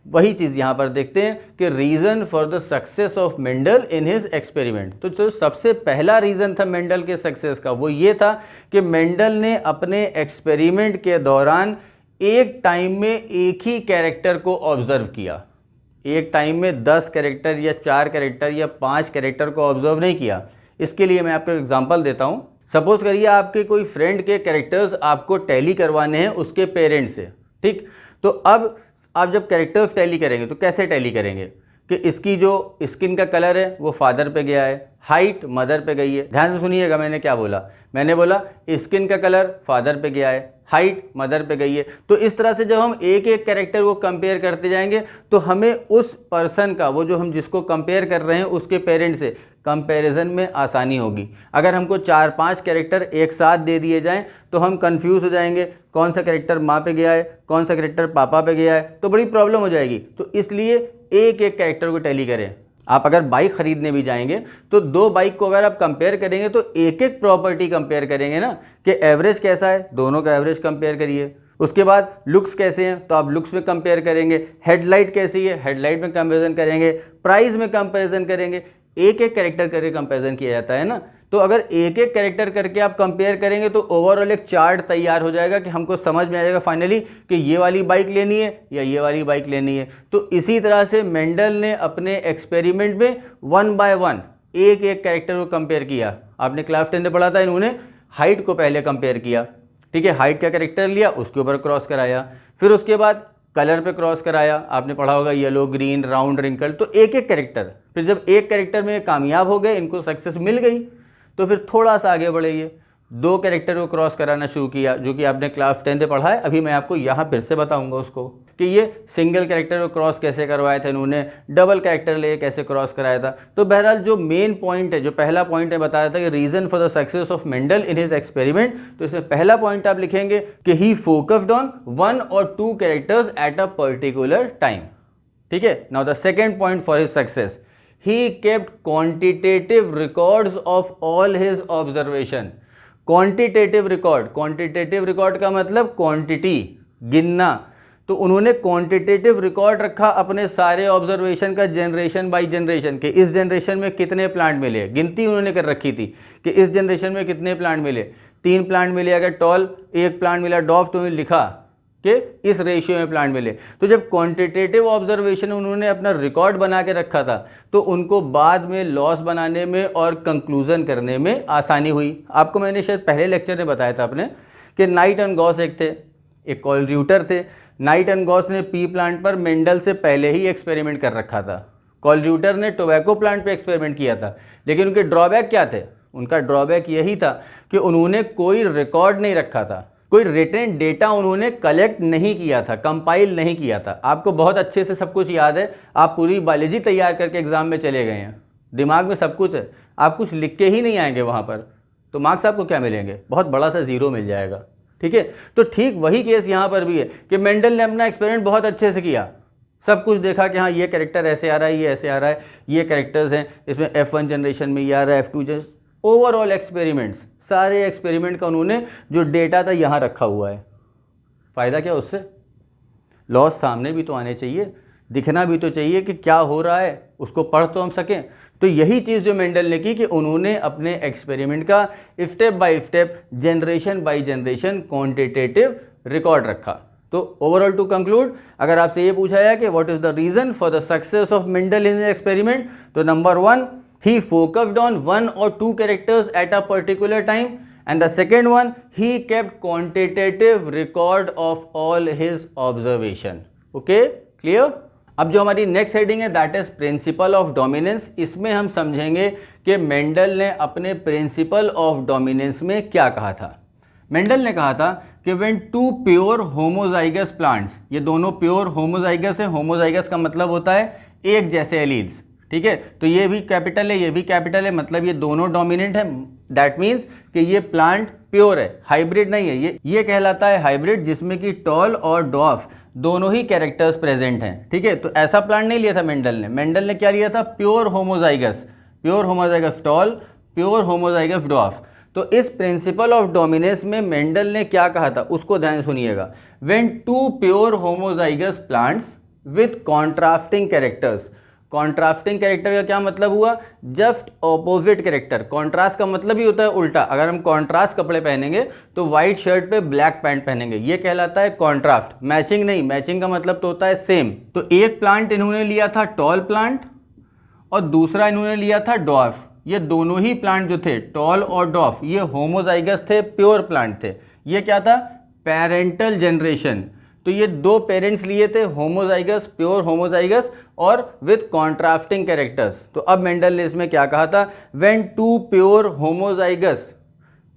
वही चीज़ यहाँ पर देखते हैं कि reason for the success of Mendel in his experiment. तो जो सबसे पहला रीज़न था मेंडल के सक्सेस का वो ये था कि मेंडल ने अपने एक्सपेरिमेंट के दौरान एक टाइम में एक ही कैरेक्टर को ऑब्जर्व किया। एक टाइम में 10 कैरेक्टर या 4 कैरेक्टर या 5 कैरेक्टर को ऑब्जर्व नहीं किया। इसके लिए मैं आपको एग्जांपल देता हूँ। सपोज करिए आपके कोई फ्रेंड के कैरेक्टर्स आपको टैली करवाने हैं उसके पेरेंट्स से, ठीक। तो अब आप जब कैरेक्टर्स टैली करेंगे तो कैसे टैली करेंगे कि इसकी जो स्किन का कलर है वो फादर पे गया है, हाइट मदर पे गई है। ध्यान से सुनिएगा मैंने क्या बोला। मैंने बोला स्किन का कलर फादर पे गया है, हाइट मदर पे गई है। तो इस तरह से जब हम एक एक कैरेक्टर को कंपेयर करते जाएंगे तो हमें उस पर्सन का, वो जो हम जिसको कंपेयर कर रहे हैं उसके पेरेंट से कंपैरिजन में आसानी होगी। अगर हमको 4-5 कैरेक्टर एक साथ दे दिए जाएं तो हम कंफ्यूज हो जाएंगे, कौन सा कैरेक्टर माँ पे गया है, कौन सा कैरेक्टर पापा पे गया है, तो बड़ी प्रॉब्लम हो जाएगी। तो इसलिए एक एक कैरेक्टर को टैली करें। आप अगर बाइक खरीदने भी जाएंगे तो 2 बाइक को अगर आप कंपेयर करेंगे तो एक एक प्रॉपर्टी कंपेयर करेंगे ना, कि एवरेज कैसा है, दोनों का एवरेज कंपेयर करिए। उसके बाद लुक्स कैसे हैं तो आप लुक्स में कंपेयर करेंगे, हेडलाइट कैसी है हेडलाइट में कंपेरिजन करेंगे, प्राइस में कंपेरिजन करेंगे। एक एक कैरेक्टर करके कंपेरिजन किया जाता है ना। तो अगर एक एक कैरेक्टर करके आप कंपेयर करेंगे तो ओवरऑल एक चार्ट तैयार हो जाएगा कि हमको समझ में आ जाएगा फाइनली कि ये वाली बाइक लेनी है या ये वाली बाइक लेनी है। तो इसी तरह से मेंडल ने अपने एक्सपेरिमेंट में 1 बाय 1 एक एक कैरेक्टर को कंपेयर किया। आपने क्लास 10 में पढ़ा था, इन्होंने हाइट को पहले कंपेयर किया, ठीक है। हाइट का कैरेक्टर लिया, उसके ऊपर क्रॉस कराया, फिर उसके बाद कलर पे क्रॉस कराया। आपने पढ़ा होगा येलो, ग्रीन, राउंड, रिंकल। तो एक एक कैरेक्टर, फिर जब एक कैरेक्टर में कामयाब हो गए, इनको सक्सेस मिल गई, तो फिर थोड़ा सा आगे बढ़े, 2 कैरेक्टर को क्रॉस कराना शुरू किया, जो कि आपने क्लास 10 में पढ़ा है। अभी मैं आपको यहाँ फिर से बताऊंगा उसको कि ये सिंगल कैरेक्टर को क्रॉस कैसे करवाया था इन्होंने, डबल कैरेक्टर ले कैसे क्रॉस कराया था। तो बहरहाल जो मेन पॉइंट है, जो पहला पॉइंट है बताया था कि reason for the success of Mendel in his experiment, तो इसमें पहला पॉइंट आप लिखेंगे कि ही फोकस्ड ऑन 1 और 2 characters at a particular time, ठीक है। Now the second point for his success, he kept quantitative records of all his observation। quantitative record का मतलब क्वांटिटी, गिनना। तो उन्होंने क्वांटिटेटिव रिकॉर्ड रखा अपने सारे ऑब्जर्वेशन का जनरेशन बाय जनरेशन के, इस जनरेशन में कितने प्लांट मिले, गिनती उन्होंने कर रखी थी कि इस जनरेशन में कितने प्लांट मिले, 3 प्लांट मिले अगर टॉल, 1 प्लांट मिला डॉफ, तो उन्होंने लिखा कि इस रेशियो में प्लांट मिले। तो जब क्वांटिटेटिव ऑब्जर्वेशन उन्होंने अपना रिकॉर्ड बना के रखा था तो उनको बाद में लॉस बनाने में और कंक्लूजन करने में आसानी हुई। आपको मैंने शायद पहले लेक्चर में बताया था अपने कि नाइट एंड गॉस एक थे, एक कॉलर्यूटर थे। नाइट एंड गॉस ने पी प्लांट पर मेंडल से पहले ही एक्सपेरिमेंट कर रखा था। कॉलर्यूटर ने टोबैको प्लांट पे एक्सपेरिमेंट किया था, लेकिन उनके ड्रॉबैक क्या थे? उनका ड्रॉबैक यही था कि उन्होंने कोई रिकॉर्ड नहीं रखा था, कोई रिटन डेटा उन्होंने कलेक्ट नहीं किया था, कंपाइल नहीं किया था। आपको बहुत अच्छे से सब कुछ याद है, आप पूरी बायोलॉजी तैयार करके एग्जाम में चले गए हैं, दिमाग में सब कुछ है, आप कुछ लिख के ही नहीं आएंगे वहाँ पर, तो मार्क्स आपको क्या मिलेंगे? बहुत बड़ा सा जीरो मिल जाएगा। ठीक है, तो ठीक वही केस यहाँ पर भी है कि मेंडल ने अपना एक्सपेरिमेंट बहुत अच्छे से किया, सब कुछ देखा कि हाँ ये कैरेक्टर ऐसे आ रहा है, ये ऐसे आ रहा है, ये कैरेक्टर्स हैं, इसमें F1 जनरेशन में ये आ रहा है, F2 जनरेशन, ओवरऑल एक्सपेरिमेंट्स, सारे एक्सपेरिमेंट का उन्होंने जो डेटा था यहाँ रखा हुआ है। फ़ायदा क्या उससे? लॉस सामने भी तो आने चाहिए, दिखना भी तो चाहिए कि क्या हो रहा है, उसको पढ़ तो हम सकें। तो यही चीज़ जो मेंडल ने की कि उन्होंने अपने एक्सपेरिमेंट का step by step, generation by generation quantitative record रखा। तो ओवरऑल टू कंक्लूड, अगर आपसे ये पूछा जाए कि what is the reason for the success of Mendel in experiment, तो number 1, he focused on 1 or 2 characters at a particular time, and the second one, he kept quantitative record of all his observation. Okay, clear? अब जो हमारी next heading है that is principal of dominance. इसमें हम समझेंगे कि Mendel ने अपने प्रिंसिपल ऑफ डोमिनेंस में क्या कहा था। मेंडल ने कहा था कि व्हेन 2 प्योर होमोजाइगस प्लांट्स, ये दोनों प्योर होमोजाइगस है, होमोजाइगस का मतलब होता है एक जैसे एलील्स, ठीक है, तो ये भी कैपिटल है, ये भी कैपिटल है, मतलब ये दोनों डोमिनेंट है। दैट मीन्स कि ये प्लांट प्योर है, हाइब्रिड नहीं है। ये कहलाता है हाइब्रिड, जिसमें कि टॉल और डॉफ दोनों ही कैरेक्टर्स प्रेजेंट हैं। ठीक है, तो ऐसा प्लांट नहीं लिया था मेंडल ने। मेंडल ने क्या लिया था? Pure homozygous tall, pure homozygous dwarf. तो इस प्रिंसिपल ऑफ डोमिनेंस में मेंडल ने क्या कहा था उसको ध्यान से सुनिएगा। When 2 pure homozygous plants with contrasting characters, contrasting character का क्या मतलब हुआ? Just opposite character. कॉन्ट्रास्ट का मतलब ही होता है उल्टा। अगर हम कॉन्ट्रास्ट कपड़े पहनेंगे तो व्हाइट शर्ट पे ब्लैक पैंट पहनेंगे, ये कहलाता है कॉन्ट्रास्ट। मैचिंग नहीं, मैचिंग का मतलब तो होता है सेम। तो एक प्लांट इन्होंने लिया था टॉल प्लांट और दूसरा इन्होंने लिया था डॉर्फ। ये दोनों ही प्लांट जो थे टॉल और डॉर्फ, ये होमोजाइगस थे, प्योर प्लांट थे। ये क्या था? Parental generation. तो ये 2 पेरेंट्स लिए थे, होमोजाइगस, प्योर होमोजाइगस और विथ कॉन्ट्रास्टिंग कैरेक्टर्स। तो अब मेंडल ने इसमें क्या कहा था? When 2 pure homozygous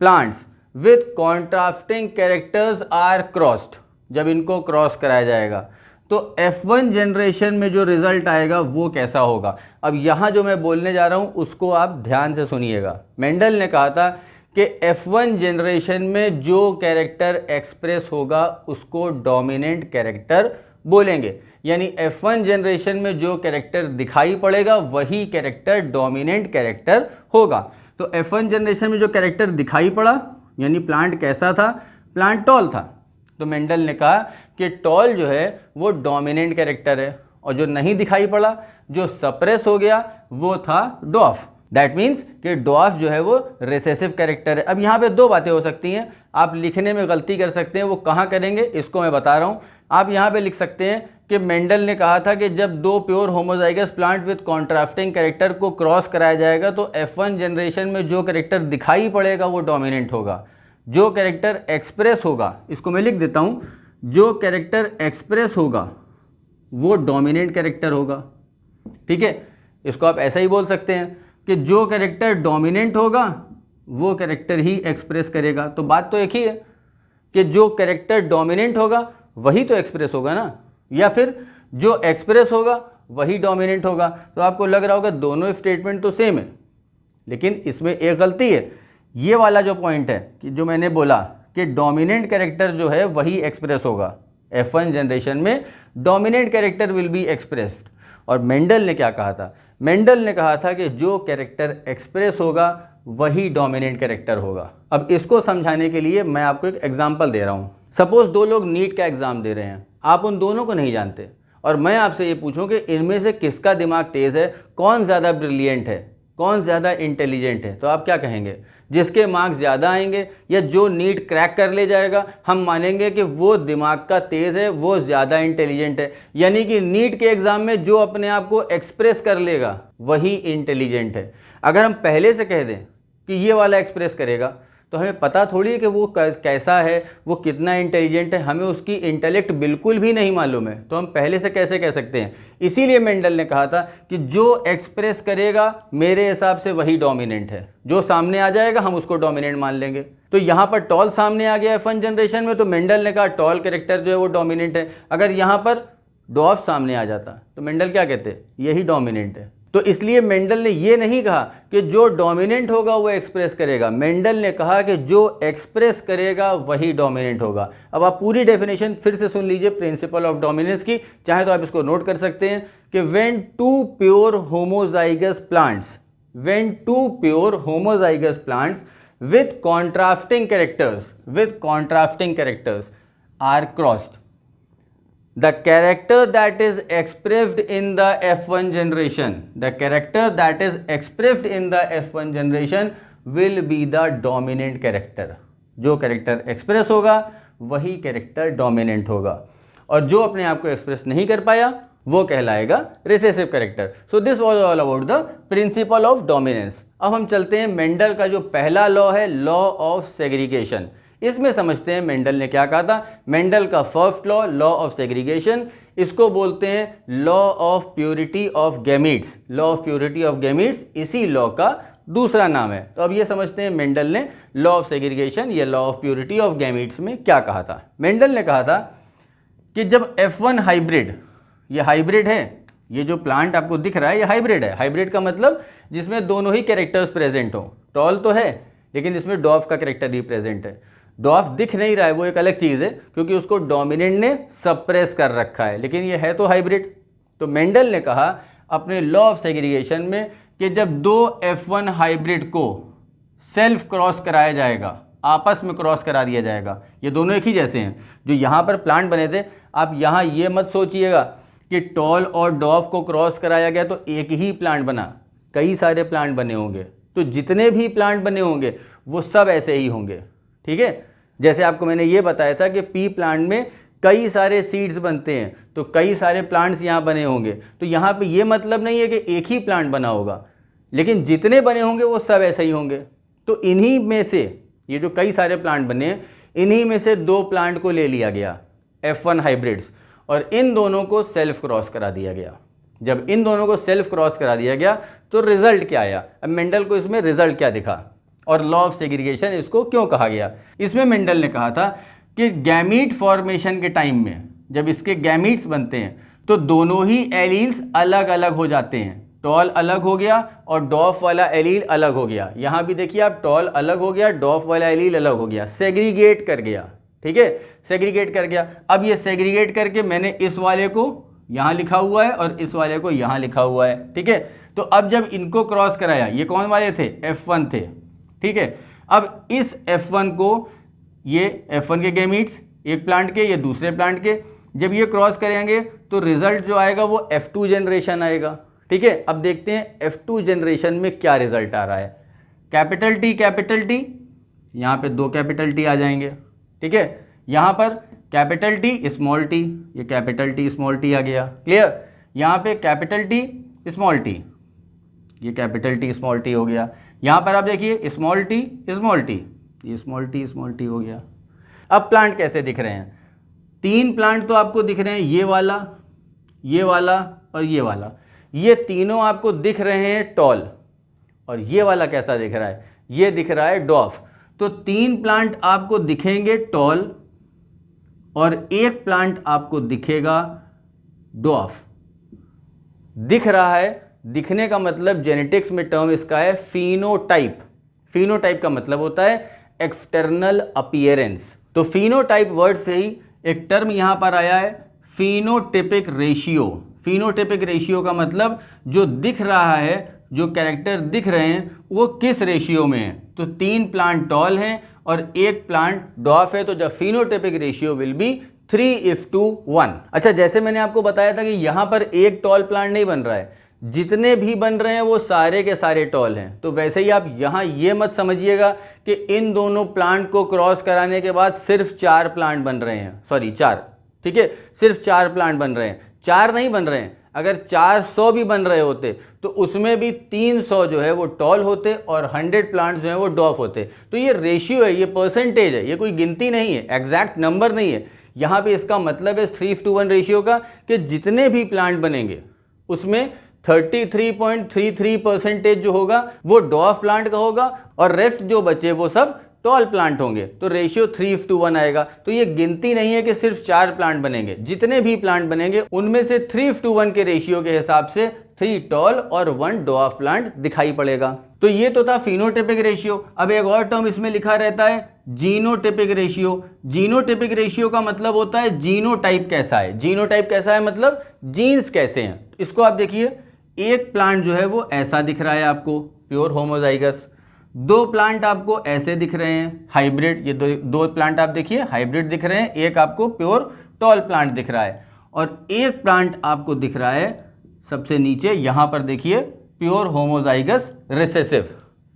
plants with contrasting characters are crossed, जब इनको क्रॉस कराया जाएगा तो F1 जनरेशन में जो रिजल्ट आएगा वो कैसा होगा। अब यहाँ जो मैं बोलने जा रहा हूँ उसको आप ध्यान से सुनिएगा। मेंडल ने कहा था कि F1 जनरेशन में जो कैरेक्टर एक्सप्रेस होगा उसको डोमिनेंट कैरेक्टर बोलेंगे, यानी F1 जनरेशन में जो कैरेक्टर दिखाई पड़ेगा वही कैरेक्टर डोमिनेंट कैरेक्टर होगा। तो F1 जनरेशन में जो कैरेक्टर दिखाई पड़ा यानी प्लांट कैसा था? प्लांट टॉल था। तो मेंडल ने कहा कि टॉल जो है वो डोमिनेंट कैरेक्टर है, और जो नहीं दिखाई पड़ा, जो सप्रेस हो गया, वो था डॉफ। दैट मीन्स कि डॉफ जो है वो रिसेसिव कैरेक्टर है। अब यहाँ पे 2 बातें हो सकती हैं, आप लिखने में गलती कर सकते हैं, वो कहाँ करेंगे इसको मैं बता रहा हूँ। आप यहाँ पे लिख सकते हैं कि मेंडल ने कहा था कि जब 2 pure homozygous plant with contrasting character को क्रॉस कराया जाएगा तो F1 जनरेशन में जो कैरेक्टर दिखाई पड़ेगा वो डोमिनेंट होगा, जो कैरेक्टर एक्सप्रेस होगा, इसको मैं लिख देता हूँ, जो कैरेक्टर एक्सप्रेस होगा वो डोमिनेंट कैरेक्टर होगा। ठीक है, इसको आप ऐसा ही बोल सकते हैं कि जो कैरेक्टर डोमिनेंट होगा वो कैरेक्टर ही एक्सप्रेस करेगा। तो बात तो एक ही है कि जो कैरेक्टर डोमिनेंट होगा वही तो एक्सप्रेस होगा ना, या फिर जो एक्सप्रेस होगा वही डोमिनेंट होगा। तो आपको लग रहा होगा दोनों स्टेटमेंट तो सेम है, लेकिन इसमें एक गलती है। ये वाला जो पॉइंट है कि जो मैंने बोला कि डोमिनेंट कैरेक्टर जो है वही एक्सप्रेस होगा, F1 जनरेशन में dominant character will be expressed. और मेंडल ने क्या कहा था? मेंडल ने कहा था कि जो कैरेक्टर एक्सप्रेस होगा वही डोमिनेंट कैरेक्टर होगा। अब इसको समझाने के लिए मैं आपको एक एग्जांपल दे रहा हूँ। सपोज 2 लोग नीट का एग्जाम दे रहे हैं। आप उन दोनों को नहीं जानते, और मैं आपसे ये पूछूं कि इनमें से किसका दिमाग तेज़ है, कौन ज़्यादा ब्रिलियंट है, कौन ज़्यादा इंटेलिजेंट है, तो आप क्या कहेंगे? जिसके मार्क्स ज़्यादा आएंगे या जो नीट क्रैक कर ले जाएगा, हम मानेंगे कि वो दिमाग का तेज़ है, वो ज़्यादा इंटेलिजेंट है। यानी कि नीट के एग्ज़ाम में जो अपने आप को एक्सप्रेस कर लेगा वही इंटेलिजेंट है। अगर हम पहले से कह दें कि ये वाला एक्सप्रेस करेगा, तो हमें पता थोड़ी है कि वो कैसा है, वो कितना इंटेलिजेंट है, हमें उसकी इंटेलेक्ट बिल्कुल भी नहीं मालूम है, तो हम पहले से कैसे कह सकते हैं? इसीलिए मेंडल ने कहा था कि जो एक्सप्रेस करेगा मेरे हिसाब से वही डोमिनेंट है, जो सामने आ जाएगा हम उसको डोमिनेंट मान लेंगे। तो यहाँ पर टॉल सामने आ गया F1 जनरेशन में, तो मेंडल ने कहा टॉल कैरेक्टर जो है वो डोमिनेंट है। अगर यहाँ पर डॉर्फ सामने आ जाता तो मेंडल क्या कहते? यही डोमिनेंट है। तो इसलिए मेंडल ने ये नहीं कहा कि जो डोमिनेंट होगा वो एक्सप्रेस करेगा, मेंडल ने कहा कि जो एक्सप्रेस करेगा वही डोमिनेंट होगा। अब आप पूरी डेफिनेशन फिर से सुन लीजिए प्रिंसिपल ऑफ डोमिनेंस की, चाहे तो आप इसको नोट कर सकते हैं कि when two pure homozygous plants with contrasting characters are crossed, the character that is expressed in the F1 generation will be the dominant character। जो कैरेक्टर एक्सप्रेस होगा वही कैरेक्टर डोमिनेंट होगा, और जो अपने आप को एक्सप्रेस नहीं कर पाया वो कहलाएगा recessive character. So this was all about the principal of dominance. अब हम चलते हैं मेंडल का जो पहला लॉ है, लॉ ऑफ सेग्रीगेशन। इसमें समझते हैं मेंडल ने क्या कहा था। मेंडल का फर्स्ट लॉ ऑफ सेग्रीगेशन, इसको बोलते हैं law of purity of gametes. Law of purity of gametes इसी लॉ का दूसरा नाम है। तो अब ये समझते हैं मेंडल ने लॉ ऑफ सेग्रीगेशन या law of purity of gametes में क्या कहा था। मेंडल ने कहा था कि जब F1 हाइब्रिड, ये हाइब्रिड है, ये जो प्लांट आपको दिख रहा है ये हाइब्रिड है। हाइब्रिड का मतलब जिसमें दोनों ही कैरेक्टर्स प्रेजेंट हो। टॉल तो है लेकिन इसमें डॉर्फ का कैरेक्टर भी प्रेजेंट है। डॉर्फ दिख नहीं रहा है वो एक अलग चीज़ है, क्योंकि उसको डोमिनेंट ने सप्रेस कर रखा है, लेकिन ये है तो हाइब्रिड। तो मेंडल ने कहा अपने लॉ ऑफ सेग्रीगेशन में कि जब दो F1 हाइब्रिड को सेल्फ क्रॉस कराया जाएगा, आपस में क्रॉस करा दिया जाएगा, ये दोनों एक ही जैसे हैं। जो यहाँ पर प्लांट बने थे, आप यहाँ ये मत सोचिएगा कि टॉल और डॉर्फ को क्रॉस कराया गया तो एक ही प्लांट बना, कई सारे प्लांट बने होंगे। तो जितने भी प्लांट बने होंगे वो सब ऐसे ही होंगे, ठीक है। जैसे आपको मैंने ये बताया था कि पी प्लांट में कई सारे सीड्स बनते हैं, तो कई सारे प्लांट्स यहाँ बने होंगे। तो यहाँ पे ये मतलब नहीं है कि एक ही प्लांट बना होगा, लेकिन जितने बने होंगे वो सब ऐसे ही होंगे। तो इन्हीं में से, ये जो कई सारे प्लांट बने हैं, इन्हीं में से दो प्लांट को ले लिया गया F1 हाइब्रिड्स, और इन दोनों को सेल्फ क्रॉस करा दिया गया। जब इन दोनों को सेल्फ क्रॉस करा दिया गया तो रिजल्ट क्या आया। अब मेंडल को इसमें रिजल्ट क्या दिखा और लॉ ऑफ सेग्रीगेशन इसको क्यों कहा गया। इसमें मेंडल ने कहा था कि गैमीट फॉर्मेशन के टाइम में जब इसके गैमीट्स बनते हैं तो दोनों ही एलील्स अलग अलग हो जाते हैं। टॉल अलग हो गया और डॉर्फ वाला एलील अलग हो गया। यहाँ भी देखिए आप, टॉल अलग हो गया, डॉर्फ वाला एलील अलग हो गया, सेग्रीगेट कर गया, ठीक है, सेग्रीगेट कर गया। अब ये सेग्रीगेट करके मैंने इस वाले को यहाँ लिखा हुआ है और इस वाले को यहाँ लिखा हुआ है, ठीक है। तो अब जब इनको क्रॉस कराया, ये कौन वाले थे, F1 थे, ठीक है। अब इस F1 को, ये F1 के गैमीट्स एक प्लांट के, ये दूसरे प्लांट के, जब ये क्रॉस करेंगे तो रिजल्ट जो आएगा वो F2 जनरेशन आएगा, ठीक है। अब देखते हैं F2 जनरेशन में क्या रिजल्ट आ रहा है। कैपिटल T, यहाँ पे दो कैपिटल T आ जाएंगे, ठीक है। यहाँ पर कैपिटल T स्मॉल t, ये कैपिटल T स्मॉल t आ गया, क्लियर। यहाँ पे कैपिटल T स्मॉल t, ये कैपिटल T स्मॉल t हो गया। यहाँ पर आप देखिए स्मॉल t स्मॉल t, ये स्मॉल t हो गया। अब प्लांट कैसे दिख रहे हैं, तीन प्लांट तो आपको दिख रहे हैं, ये वाला और ये वाला। ये तीनों आपको दिख रहे हैं टॉल, और ये वाला कैसा दिख रहा है, ये दिख रहा है डॉर्फ। तो तीन प्लांट आपको दिखेंगे टॉल और एक प्लांट आपको दिखेगा डॉर्फ। दिख रहा है, दिखने का मतलब जेनेटिक्स में टर्म इसका है फिनोटाइप। फिनोटाइप का मतलब होता है एक्सटर्नल अपीयरेंस। तो फिनोटाइप वर्ड से ही एक टर्म यहां पर आया है फिनोटिपिक रेशियो। फिनोटिपिक रेशियो का मतलब जो दिख रहा है, जो कैरेक्टर दिख रहे हैं वो किस रेशियो में है। तो तीन प्लांट टॉल हैं और एक प्लांट डॉर्फ है, तो the phenotypic ratio will be 3:1। अच्छा, जैसे मैंने आपको बताया था कि यहाँ पर एक टॉल प्लांट नहीं बन रहा है, जितने भी बन रहे हैं वो सारे के सारे टॉल हैं। तो वैसे ही आप यहाँ ये मत समझिएगा कि इन दोनों प्लांट को क्रॉस कराने के बाद सिर्फ 4 प्लांट बन रहे हैं, सॉरी 4, ठीक है, सिर्फ 4 प्लांट बन रहे हैं, 4 नहीं बन रहे हैं। अगर 400 भी बन रहे होते तो उसमें भी 300 जो है वो टॉल होते और 100 प्लांट जो है वो डॉफ होते। तो ये रेशियो है, ये परसेंटेज है, ये कोई गिनती नहीं है, एग्जैक्ट नंबर नहीं है। यहाँ पे इसका मतलब है 3:1 रेशियो का कि जितने भी प्लांट बनेंगे उसमें 33.33% जो होगा वो डॉफ प्लांट का होगा और रेस्ट जो बचे वो सब टॉल प्लांट होंगे। तो रेशियो 3:1 आएगा। तो ये गिनती नहीं है कि सिर्फ 4 प्लांट बनेंगे, जितने भी प्लांट बनेंगे उनमें से 3:1 के रेशियो के हिसाब से 3 टॉल और 1 डॉफ प्लांट दिखाई पड़ेगा। तो ये तो था फिनोटाइपिक रेशियो। अब एक और टर्म इसमें लिखा रहता है जीनोटाइपिक रेशियो। जीनोटाइपिक रेशियो का मतलब होता है जीनोटाइप कैसा है। जीनोटाइप कैसा है मतलब जीन्स कैसे हैं। इसको आप देखिए, एक प्लांट जो है वो ऐसा दिख रहा है आपको, प्योर होमोजाइगस। 2 प्लांट आपको ऐसे दिख रहे हैं, हाइब्रिड। ये दो प्लांट आप देखिए हाइब्रिड दिख रहे हैं, एक आपको प्योर टॉल प्लांट दिख रहा है और एक प्लांट आपको दिख रहा है सबसे नीचे, यहाँ पर देखिए प्योर होमोजाइगस रिसेसिव।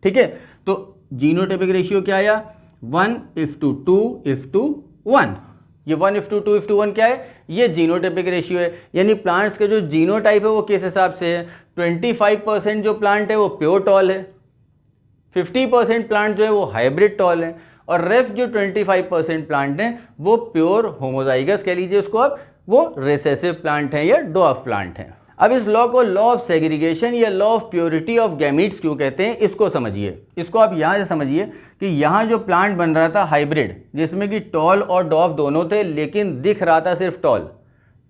ठीक है, तो जीनोटाइपिक रेशियो क्या आया 1:2:1। ये 1:2:1 क्या है, ये जीनोटाइपिक रेशियो है। यानी प्लांट्स के जो जीनोटाइप है वो किस हिसाब से है, 25% जो प्लांट है वो प्योर टॉल है, 50% प्लांट जो है वो हाइब्रिड टॉल है और रेस्ट जो 25% प्लांट हैं वो प्योर होमोजाइगस कह लीजिए उसको आप, वो रिसेसिव प्लांट हैं या डॉफ प्लांट हैं। अब इस लॉ को लॉ ऑफ सेग्रीगेशन या law of purity of gametes क्यों कहते हैं, इसको समझिए। इसको आप यहाँ से समझिए कि यहाँ जो प्लांट बन रहा था हाइब्रिड, जिसमें कि टॉल और डॉफ दोनों थे, लेकिन दिख रहा था सिर्फ टॉल,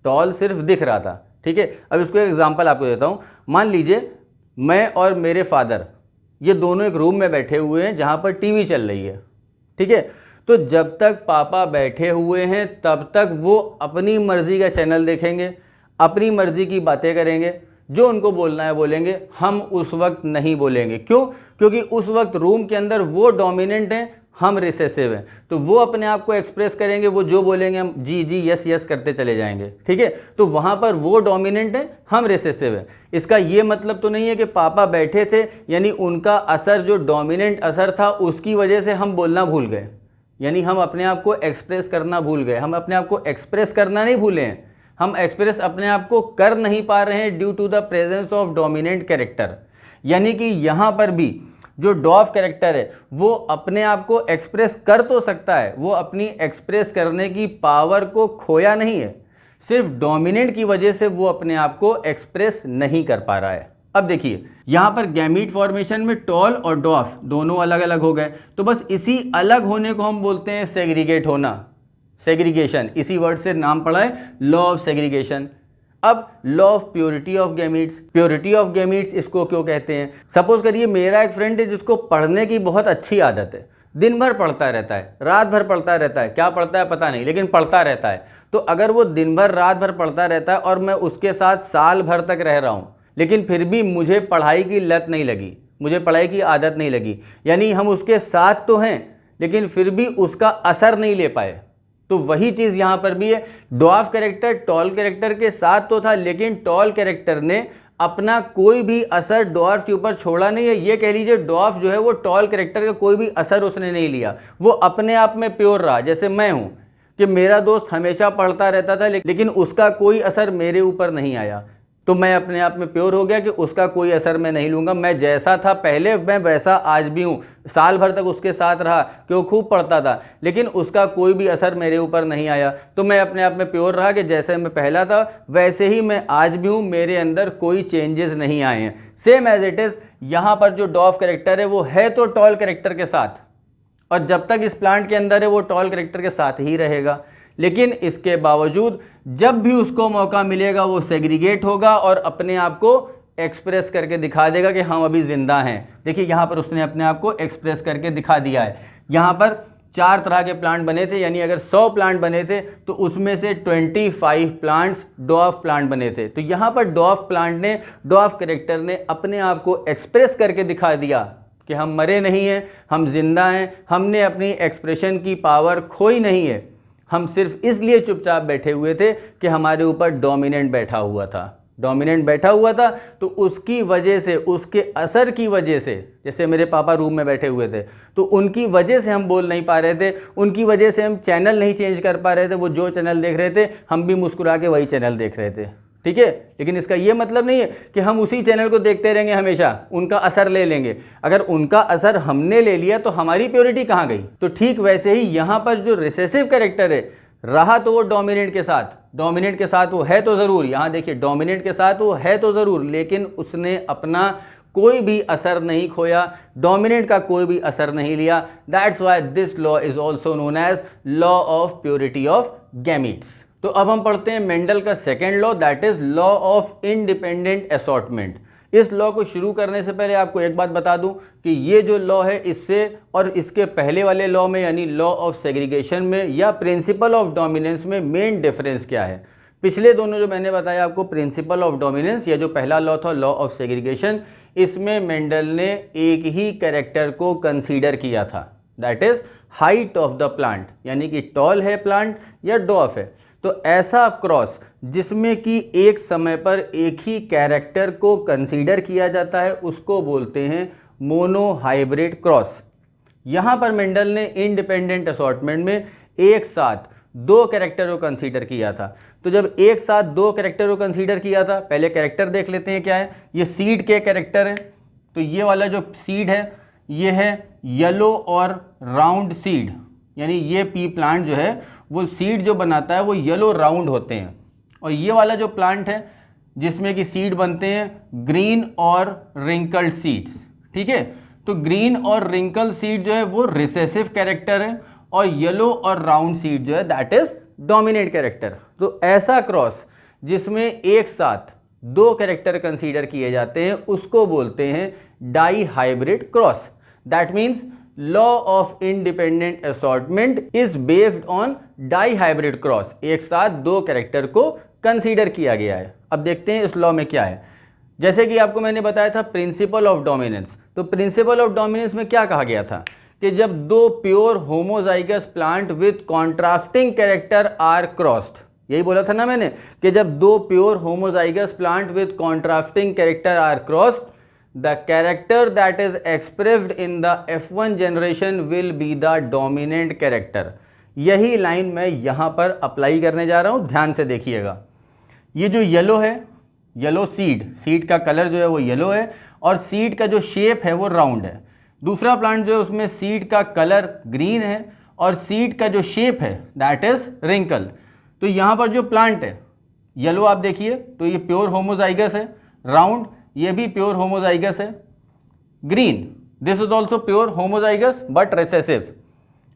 टॉल सिर्फ दिख रहा था। ठीक है, अब इसको एक एग्जाम्पल आपको देता हूँ। मान लीजिए मैं और मेरे फादर ये दोनों एक रूम में बैठे हुए हैं जहाँ पर टीवी चल रही है। ठीक है, तो जब तक पापा बैठे हुए हैं तब तक वो अपनी मर्जी का चैनल देखेंगे, अपनी मर्जी की बातें करेंगे, जो उनको बोलना है बोलेंगे। हम उस वक्त नहीं बोलेंगे। क्यों? क्योंकि उस वक्त रूम के अंदर वो डोमिनेंट हैं, हम रिसेसिव हैं। तो वो अपने आप को एक्सप्रेस करेंगे, वो जो बोलेंगे हम जी जी यस यस करते चले जाएंगे। ठीक है, तो वहाँ पर वो डोमिनेंट हैं, हम रिसेसिव हैं। इसका ये मतलब तो नहीं है कि पापा बैठे थे यानी उनका असर, जो डोमिनेंट असर था, उसकी वजह से हम बोलना भूल गए, यानी हम अपने आप को एक्सप्रेस करना भूल गए। हम अपने आप को एक्सप्रेस करना नहीं भूले हैं, हम एक्सप्रेस अपने आप को कर नहीं पा रहे हैं due to the presence of dominant character. यानी कि यहाँ पर भी जो डॉफ कैरेक्टर है वो अपने आप को एक्सप्रेस कर तो सकता है, वो अपनी एक्सप्रेस करने की पावर को खोया नहीं है, सिर्फ डोमिनेंट की वजह से वो अपने आप को एक्सप्रेस नहीं कर पा रहा है। अब देखिए यहाँ पर गैमीट फॉर्मेशन में टॉल और डॉफ दोनों अलग अलग हो गए, तो बस इसी अलग होने को हम बोलते हैं सेग्रीगेट होना, सेग्रीगेशन। इसी वर्ड से नाम पड़ा है लॉ ऑफ सेग्रीगेशन। अब law of purity of gametes. Purity of gametes इसको क्यों कहते हैं? सपोज करिए मेरा एक फ्रेंड है जिसको पढ़ने की बहुत अच्छी आदत है, दिन भर पढ़ता रहता है, रात भर पढ़ता रहता है, क्या पढ़ता है पता नहीं, लेकिन पढ़ता रहता है। तो अगर वो दिन भर रात भर पढ़ता रहता है और मैं उसके साथ साल भर तक रह रहा हूँ, लेकिन फिर भी मुझे पढ़ाई की लत नहीं लगी, मुझे पढ़ाई की आदत नहीं लगी, यानी हम उसके साथ तो हैं लेकिन फिर भी उसका असर नहीं ले पाए, तो वही चीज़ यहाँ पर भी है। डॉफ कैरेक्टर टॉल कैरेक्टर के साथ तो था, लेकिन टॉल कैरेक्टर ने अपना कोई भी असर डॉर्फ के ऊपर छोड़ा नहीं है। ये कह लीजिए डॉर्फ जो है वो टॉल कैरेक्टर का कोई भी असर उसने नहीं लिया, वो अपने आप में प्योर रहा। जैसे मैं हूँ कि मेरा दोस्त हमेशा पढ़ता रहता था लेकिन उसका कोई असर मेरे ऊपर नहीं आया, तो मैं अपने आप में प्योर हो गया कि उसका कोई असर मैं नहीं लूँगा। मैं जैसा था पहले मैं वैसा आज भी हूँ। साल भर तक उसके साथ रहा कि वो खूब पढ़ता था लेकिन उसका कोई भी असर मेरे ऊपर नहीं आया, तो मैं अपने आप में प्योर रहा कि जैसे मैं पहला था वैसे ही मैं आज भी हूँ, मेरे अंदर कोई चेंजेस नहीं आए हैं। सेम एज इट इज़ यहाँ पर जो डॉफ कैरेक्टर है वो है तो टॉल कैरेक्टर के साथ, और जब तक इस प्लांट के अंदर है वो टॉल कैरेक्टर के साथ ही रहेगा, लेकिन इसके बावजूद जब भी उसको मौका मिलेगा वो सेग्रीगेट होगा और अपने आप को एक्सप्रेस करके दिखा देगा कि हम अभी जिंदा हैं। देखिए यहाँ पर उसने अपने आप को एक्सप्रेस करके दिखा दिया है। यहाँ पर 4 तरह के प्लांट बने थे, यानी अगर 100 प्लांट बने थे तो उसमें से 25 प्लांट्स डॉफ प्लांट बने थे। तो यहाँ पर डॉफ प्लांट ने, डॉफ कैरेक्टर ने अपने आप को एक्सप्रेस करके दिखा दिया कि हम मरे नहीं हैं, हम जिंदा हैं, हमने अपनी एक्सप्रेशन की पावर खोई नहीं है, हम सिर्फ इसलिए चुपचाप बैठे हुए थे कि हमारे ऊपर डोमिनेंट बैठा हुआ था। डोमिनेंट बैठा हुआ था तो उसकी वजह से, उसके असर की वजह से, जैसे मेरे पापा रूम में बैठे हुए थे तो उनकी वजह से हम बोल नहीं पा रहे थे, उनकी वजह से हम चैनल नहीं चेंज कर पा रहे थे। वो जो चैनल देख रहे थे हम भी मुस्कुरा के वही चैनल देख रहे थे, ठीक है। लेकिन इसका ये मतलब नहीं है कि हम उसी चैनल को देखते रहेंगे हमेशा, उनका असर ले लेंगे। अगर उनका असर हमने ले लिया तो हमारी प्योरिटी कहाँ गई। तो ठीक वैसे ही यहाँ पर जो रिसेसिव कैरेक्टर है, रहा तो वो डोमिनेंट के साथ, डोमिनेंट के साथ वो है तो ज़रूर, यहाँ देखिए डोमिनेंट के साथ वो है तो ज़रूर, लेकिन उसने अपना कोई भी असर नहीं खोया, डोमिनेंट का कोई भी असर नहीं लिया। That's why this law is also known as law of purity of gametes. तो अब हम पढ़ते हैं मेंडल का second law, that is law of independent assortment. इस लॉ को शुरू करने से पहले आपको एक बात बता दूं कि ये जो लॉ है, इससे और इसके पहले वाले लॉ में यानी लॉ ऑफ सेग्रीगेशन में या प्रिंसिपल ऑफ डोमिनेंस में मेन डिफरेंस क्या है। पिछले दोनों जो मैंने बताया आपको, प्रिंसिपल ऑफ डोमिनेंस या जो पहला लॉ था लॉ ऑफ सेग्रीगेशन, इसमें मेंडल ने एक ही कैरेक्टर को कंसीडर किया था, that is height of the plant, यानी कि टॉल है प्लांट या डॉफ है। तो ऐसा क्रॉस जिसमें कि एक समय पर एक ही कैरेक्टर को कंसीडर किया जाता है उसको बोलते हैं मोनोहाइब्रिड क्रॉस। यहाँ पर मेंडल ने इंडिपेंडेंट असॉर्टमेंट में एक साथ दो कैरेक्टर को कंसीडर किया था। तो जब एक साथ दो कैरेक्टर को कंसीडर किया था, पहले कैरेक्टर देख लेते हैं क्या है। ये सीड के कैरेक्टर हैं, तो ये वाला जो सीड है ये है येलो और राउंड सीड, यानी ये पी प्लांट जो है वो सीड जो बनाता है वो येलो राउंड होते हैं। और ये वाला जो प्लांट है जिसमें कि सीड बनते हैं ग्रीन और रिंकल्ड सीड्स, ठीक है। तो ग्रीन और रिंकल सीड जो है वो रिसेसिव कैरेक्टर है और येलो और राउंड सीड जो है दैट इज डोमिनेंट कैरेक्टर। तो ऐसा क्रॉस जिसमें एक साथ दो कैरेक्टर कंसीडर किए जाते हैं उसको बोलते हैं dihybrid cross. That means law of independent assortment is based on dihybrid cross, एक साथ दो कैरेक्टर को कंसीडर किया गया है। अब देखते हैं इस लॉ में क्या है। जैसे कि आपको मैंने बताया था प्रिंसिपल ऑफ डोमिनेंस, तो प्रिंसिपल ऑफ डोमिनेंस में क्या कहा गया था कि जब दो pure homozygous plant with contrasting character are crossed, यही बोला था ना मैंने कि जब दो pure homozygous plant with contrasting character are crossed, the character that is expressed in the F1 generation will be the dominant character। यही लाइन मैं यहाँ पर अप्लाई करने जा रहा हूँ, ध्यान से देखिएगा। ये जो येलो है, येलो सीड का कलर जो है वो येलो है और सीड का जो शेप है वो राउंड है। दूसरा प्लांट जो है उसमें सीड का कलर ग्रीन है और सीड का जो शेप है दैट इज रिंकल। तो यहाँ पर जो प्लांट है येलो आप देखिए तो ये प्योर होमोजाइगस है, राउंड ये भी प्योर होमोजाइगस है, green this is also pure homozygous but recessive,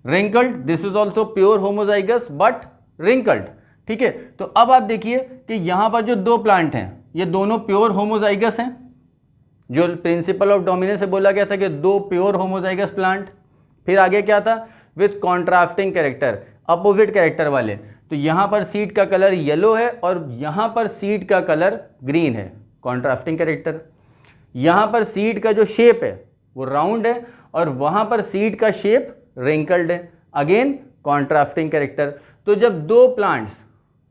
wrinkled this is also pure homozygous but wrinkled, ठीक है। तो अब आप देखिए कि यहाँ पर जो दो प्लांट हैं ये दोनों प्योर होमोजाइगस हैं, जो प्रिंसिपल ऑफ डोमिनेंस से बोला गया था कि दो प्योर होमोजाइगस प्लांट। फिर आगे क्या था, with contrasting character, opposite character वाले। तो यहाँ पर सीड का कलर येलो है और यहाँ पर सीड का कलर ग्रीन है, कॉन्ट्रास्टिंग कैरेक्टर। यहाँ पर सीड का जो शेप है वो राउंड है और वहाँ पर सीड का शेप रिंकल्ड है, अगेन कॉन्ट्रास्टिंग कैरेक्टर। तो जब दो प्लांट्स,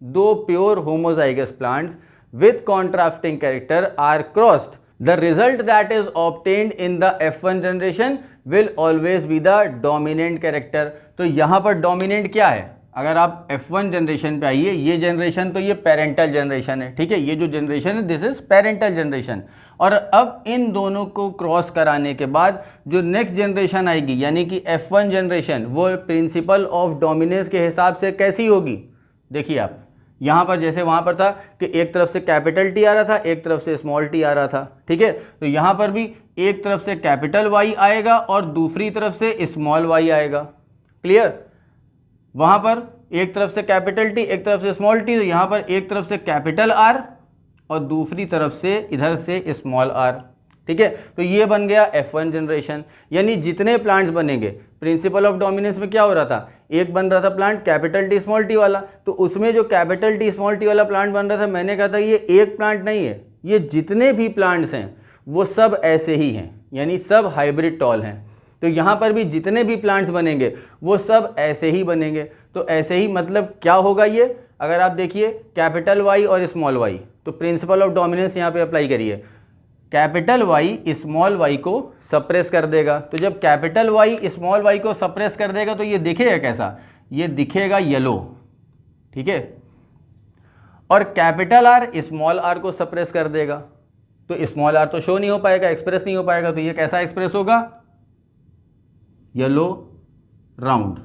दो pure homozygous plants with contrasting character are crossed, the result that is obtained in the F1 generation will always be the dominant character. तो यहाँ पर डोमिनेंट क्या है, अगर आप F1 जनरेशन पे आइए, ये जनरेशन तो ये पेरेंटल जनरेशन है, ठीक है। ये जो जनरेशन है दिस इज पेरेंटल जनरेशन। और अब इन दोनों को क्रॉस कराने के बाद जो नेक्स्ट जनरेशन आएगी यानी कि F1 जनरेशन, वो प्रिंसिपल ऑफ डोमिनेंस के हिसाब से कैसी होगी। देखिए आप यहाँ पर जैसे वहाँ पर था कि एक तरफ से कैपिटल T आ रहा था, एक तरफ से स्मॉल t आ रहा था, ठीक है। तो यहाँ पर भी एक तरफ से कैपिटल Y आएगा और दूसरी तरफ से स्मॉल y आएगा, क्लियर। वहाँ पर एक तरफ से कैपिटल T, एक तरफ से स्मॉल t, तो यहाँ पर एक तरफ से कैपिटल R और दूसरी तरफ से इधर से स्मॉल r, ठीक है। तो ये बन गया F1 जनरेशन। यानी जितने प्लांट्स बनेंगे, प्रिंसिपल ऑफ डोमिनेंस में क्या हो रहा था, एक बन रहा था plant capital T small t वाला, तो उसमें जो कैपिटल T स्मॉल t वाला प्लांट बन रहा था, मैंने कहा था ये एक प्लांट नहीं है, ये जितने भी प्लांट्स हैं वो सब ऐसे ही हैं, यानी सब हाइब्रिड टॉल हैं। तो यहाँ पर भी जितने भी प्लांट्स बनेंगे वो सब ऐसे ही बनेंगे। तो ऐसे ही मतलब क्या होगा ये, अगर आप देखिए कैपिटल वाई और स्मॉल वाई, तो प्रिंसिपल ऑफ डोमिनेंस यहाँ पे अप्लाई करिए। कैपिटल वाई स्मॉल वाई को सप्रेस कर देगा, तो जब कैपिटल वाई स्मॉल वाई को सप्रेस कर देगा तो ये दिखेगा कैसा, ये दिखेगा येलो, ठीक है। और कैपिटल आर स्मॉल आर को सप्रेस कर देगा, तो स्मॉल आर तो शो नहीं हो पाएगा, एक्सप्रेस नहीं हो पाएगा, तो ये कैसा एक्सप्रेस होगा, येलो राउंड।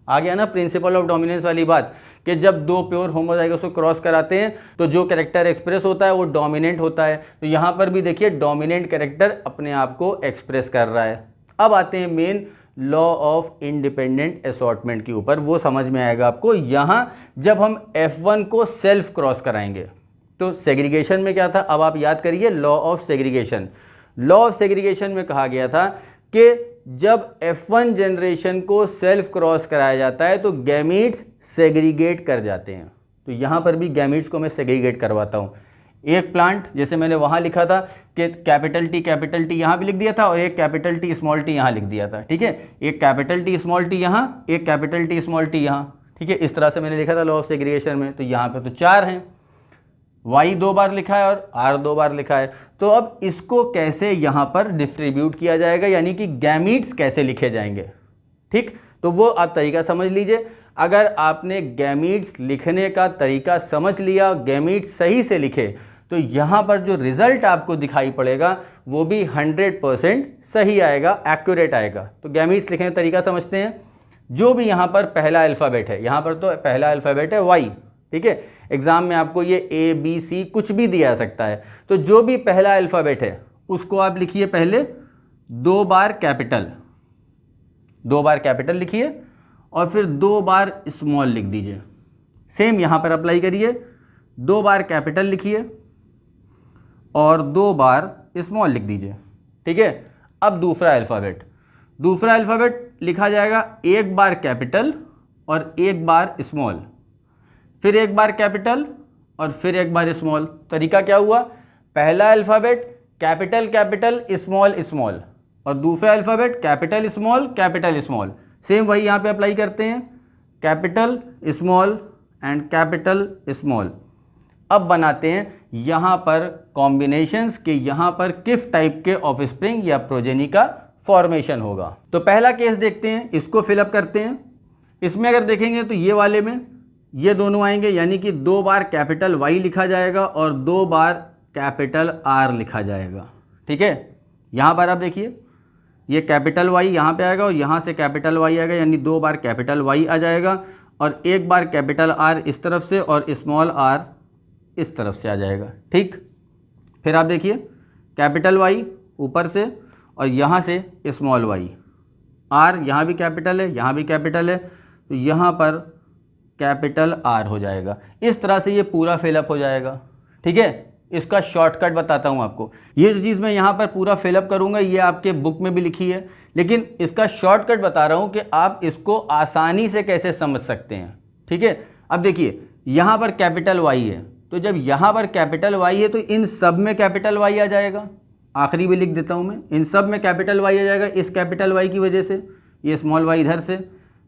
आ गया ना प्रिंसिपल ऑफ डोमिनेंस वाली बात, कि जब दो प्योर होमोजाइगस को क्रॉस कराते हैं तो जो कैरेक्टर एक्सप्रेस होता है वो डोमिनेंट होता है। तो यहाँ पर भी देखिए डोमिनेंट कैरेक्टर अपने आप को एक्सप्रेस कर रहा है। अब आते हैं main law of independent assortment के ऊपर, वो समझ में आएगा आपको। यहाँ जब हम F1 को सेल्फ क्रॉस कराएंगे तो सेग्रीगेशन में क्या था, अब आप याद करिए law of segregation. Law of segregation में कहा गया था कि जब F1 जनरेशन को सेल्फ क्रॉस कराया जाता है तो गैमीट्स सेग्रीगेट कर जाते हैं। तो यहाँ पर भी गैमीट्स को मैं सेग्रीगेट करवाता हूँ। एक प्लांट जैसे मैंने वहाँ लिखा था कि कैपिटल टी यहाँ भी लिख दिया था और एक कैपिटल टी स्मॉल टी यहाँ लिख दिया था, ठीक है। एक कैपिटल टी स्मॉल टी यहाँ, एक कैपिटल टी स्मॉल टी यहाँ, ठीक है। इस तरह से मैंने लिखा था लॉ ऑफ सेग्रीगेशन में। तो यहाँ पे तो 4 हैं, y 2 बार लिखा है और r 2 बार लिखा है। तो अब इसको कैसे यहाँ पर डिस्ट्रीब्यूट किया जाएगा, यानी कि गैमीट्स कैसे लिखे जाएंगे, ठीक। तो वो आप तरीका समझ लीजिए। अगर आपने गैमीट्स लिखने का तरीका समझ लिया, गैमीट्स सही से लिखे, तो यहाँ पर जो रिजल्ट आपको दिखाई पड़ेगा वो भी 100% सही आएगा, एक्यूरेट आएगा। तो गैमीट्स लिखने का तरीका समझते हैं। जो भी यहाँ पर पहला अल्फ़ाबेट है, यहाँ पर तो पहला अल्फ़ाबेट है y, ठीक है। एग्जाम में आपको ये A B C कुछ भी दिया जा सकता है। तो जो भी पहला अल्फ़ाबेट है उसको आप लिखिए पहले 2 बार कैपिटल, 2 बार कैपिटल लिखिए और फिर 2 बार स्मॉल लिख दीजिए। सेम यहाँ पर अप्लाई करिए, 2 बार कैपिटल लिखिए और 2 बार स्मॉल लिख दीजिए, ठीक है। अब दूसरा अल्फ़ाबेट लिखा जाएगा 1 बार कैपिटल और 1 बार स्मॉल, फिर 1 बार कैपिटल और फिर 1 बार स्मॉल। तरीका क्या हुआ, पहला अल्फ़ाबेट कैपिटल स्मॉल और दूसरा अल्फ़ाबेट कैपिटल स्मॉल। सेम वही यहाँ पे अप्लाई करते हैं, capital small and capital small. अब बनाते हैं यहाँ पर कॉम्बिनेशंस के यहाँ पर किस टाइप के ऑफस्प्रिंग या प्रोजेनी का फॉर्मेशन होगा। तो पहला केस देखते हैं, इसको फिलअप करते हैं। इसमें अगर देखेंगे तो ये वाले में ये दोनों आएंगे, यानी कि 2 बार कैपिटल Y लिखा जाएगा और 2 बार कैपिटल R लिखा जाएगा, ठीक है। यहाँ पर आप देखिए ये कैपिटल Y यहाँ पे आएगा और यहाँ से कैपिटल Y आएगा, यानी 2 बार कैपिटल Y आ जाएगा और 1 बार कैपिटल R इस तरफ से और स्मॉल r इस तरफ से आ जाएगा, ठीक। फिर आप देखिए कैपिटल Y ऊपर से और यहाँ से स्मॉल y, R यहाँ भी कैपिटल है, यहाँ भी कैपिटल है, तो यहाँ पर कैपिटल R हो जाएगा। इस तरह से ये पूरा फिलअप हो जाएगा, ठीक है। इसका शॉर्टकट बताता हूँ आपको। ये जो चीज़ मैं यहाँ पर पूरा फिलअप करूँगा ये आपके बुक में भी लिखी है, लेकिन इसका शॉर्टकट बता रहा हूँ कि आप इसको आसानी से कैसे समझ सकते हैं, ठीक है। अब देखिए यहाँ पर कैपिटल Y है, तो जब यहाँ पर कैपिटल Y है तो इन सब में कैपिटल Y आ जाएगा। आखिरी भी लिख देता हूँ मैं, इन सब में कैपिटल Y आ जाएगा इस कैपिटल Y की वजह से। ये स्मॉल y इधर से,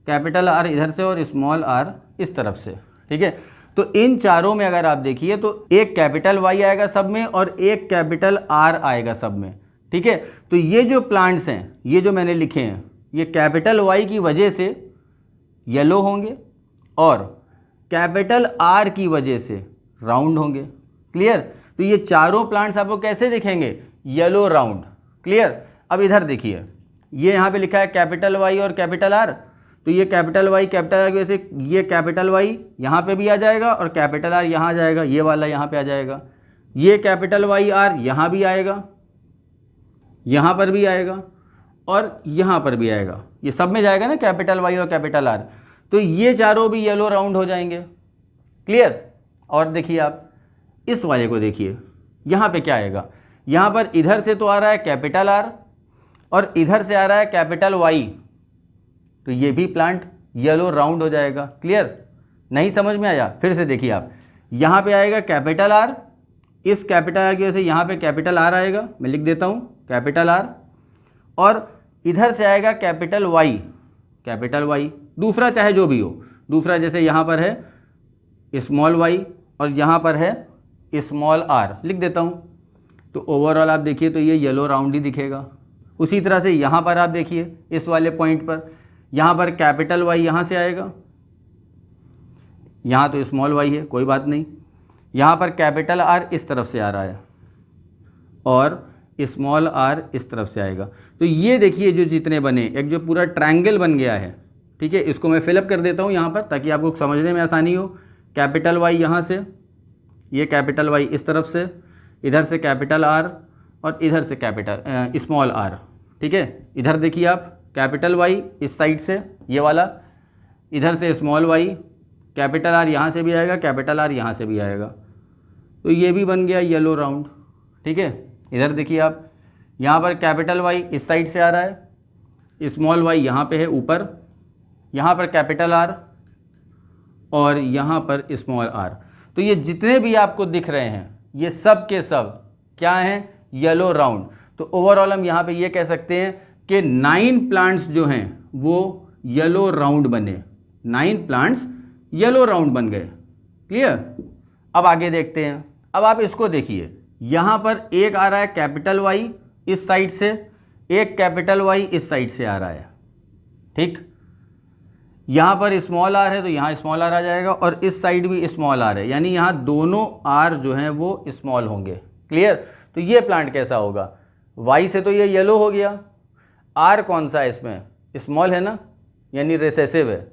कैपिटल R इधर से और स्मॉल r इस तरफ से, ठीक है। तो इन चारों में अगर आप देखिए तो एक कैपिटल Y आएगा सब में और एक कैपिटल R आएगा सब में, ठीक है। तो ये जो प्लांट्स हैं, ये जो मैंने लिखे हैं, ये कैपिटल Y की वजह से येलो होंगे और कैपिटल R की वजह से राउंड होंगे, क्लियर। तो ये चारों प्लांट्स आपको कैसे दिखेंगे, येलो राउंड, क्लियर। अब इधर देखिए ये यहाँ पे लिखा है कैपिटल Y और कैपिटल R, तो ये कैपिटल Y कैपिटल R की वजह से ये कैपिटल Y यहाँ पे भी आ जाएगा और कैपिटल R यहाँ आ जाएगा, ये वाला यहाँ पे आ जाएगा। ये कैपिटल Y R यहाँ भी आएगा, यहाँ पर भी आएगा और यहाँ पर भी आएगा, ये सब में जाएगा ना कैपिटल Y और कैपिटल R। तो ये चारों भी येलो राउंड हो जाएंगे, क्लियर। और देखिए आप इस वाले को देखिए, यहाँ पे क्या आएगा, यहाँ पर इधर से तो आ रहा है कैपिटल R और इधर से आ रहा है कैपिटल Y, तो ये भी प्लांट येलो राउंड हो जाएगा, क्लियर। नहीं समझ में आया, फिर से देखिए आप, यहाँ पे आएगा कैपिटल R, इस कैपिटल R की वजह से यहाँ पे कैपिटल R आएगा, मैं लिख देता हूँ कैपिटल R, और इधर से आएगा कैपिटल Y, दूसरा चाहे जो भी हो, दूसरा जैसे यहाँ पर है स्मॉल वाई और यहाँ पर है स्मॉल आर, लिख देता हूँ। तो ओवरऑल आप देखिए तो ये येलो राउंड ही दिखेगा। उसी तरह से यहाँ पर आप देखिए इस वाले पॉइंट पर, यहाँ पर कैपिटल वाई यहाँ से आएगा, यहाँ तो स्मॉल वाई है कोई बात नहीं, यहाँ पर कैपिटल आर इस तरफ से आ रहा है और स्मॉल आर इस तरफ से आएगा। तो ये देखिए जो जितने बने, एक जो पूरा ट्रायंगल बन गया है, ठीक है। इसको मैं फिलअप कर देता हूँ यहाँ पर ताकि आपको समझने में आसानी हो। कैपिटल वाई यहाँ से, ये कैपिटल वाई इस तरफ से, इधर से कैपिटल आर और इधर से कैपिटल स्मॉल आर, ठीक है। इधर देखिए आप कैपिटल वाई इस साइड से ये वाला, इधर से स्मॉल वाई, कैपिटल आर यहाँ से भी आएगा, कैपिटल आर यहाँ से भी आएगा। तो ये भी बन गया येलो राउंड, ठीक है। इधर देखिए आप, यहाँ पर कैपिटल वाई इस साइड से आ रहा है, स्मॉल वाई यहाँ पे है ऊपर, यहाँ पर कैपिटल आर और यहाँ पर स्मॉल आर। तो ये जितने भी आपको दिख रहे हैं ये सब के सब क्या हैं, येलो राउंड। तो ओवरऑल हम यहाँ पे ये कह सकते हैं कि 9 प्लांट्स जो हैं वो येलो राउंड बने, 9 प्लांट्स येलो राउंड बन गए। क्लियर। अब आगे देखते हैं। अब आप इसको देखिए, यहाँ पर एक आ रहा है कैपिटल वाई इस साइड से, एक कैपिटल वाई इस साइड से आ रहा है, ठीक। यहाँ पर स्मॉल आर है तो यहाँ स्मॉल आर आ जाएगा और इस साइड भी स्मॉल आर है, यानी यहाँ दोनों आर जो हैं वो स्मॉल होंगे। क्लियर। तो ये प्लांट कैसा होगा, वाई से तो ये येलो हो गया, आर कौन सा है इसमें, स्मॉल है ना, यानी रिसेसिव है,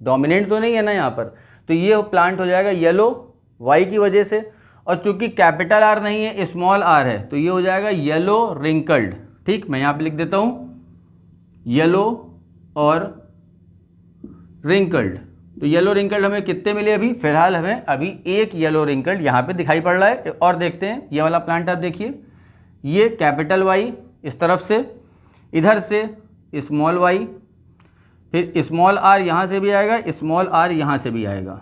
डोमिनेंट तो नहीं है ना यहाँ पर। तो ये प्लांट हो जाएगा येलो वाई की वजह से, और चूंकि कैपिटल आर नहीं है स्मॉल आर है तो ये हो जाएगा येलो रिंकल्ड, ठीक। मैं यहाँ पे लिख देता हूँ येलो और रिंकल्ड। तो येलो रिंकल्ड हमें कितने मिले अभी, फिलहाल हमें अभी एक येलो रिंकल्ड यहाँ पे दिखाई पड़ रहा है। और देखते हैं ये वाला प्लांट, आप देखिए ये कैपिटल वाई इस तरफ से, इधर से स्मॉल वाई, फिर स्मॉल आर यहाँ से भी आएगा, स्मॉल आर यहाँ से भी आएगा।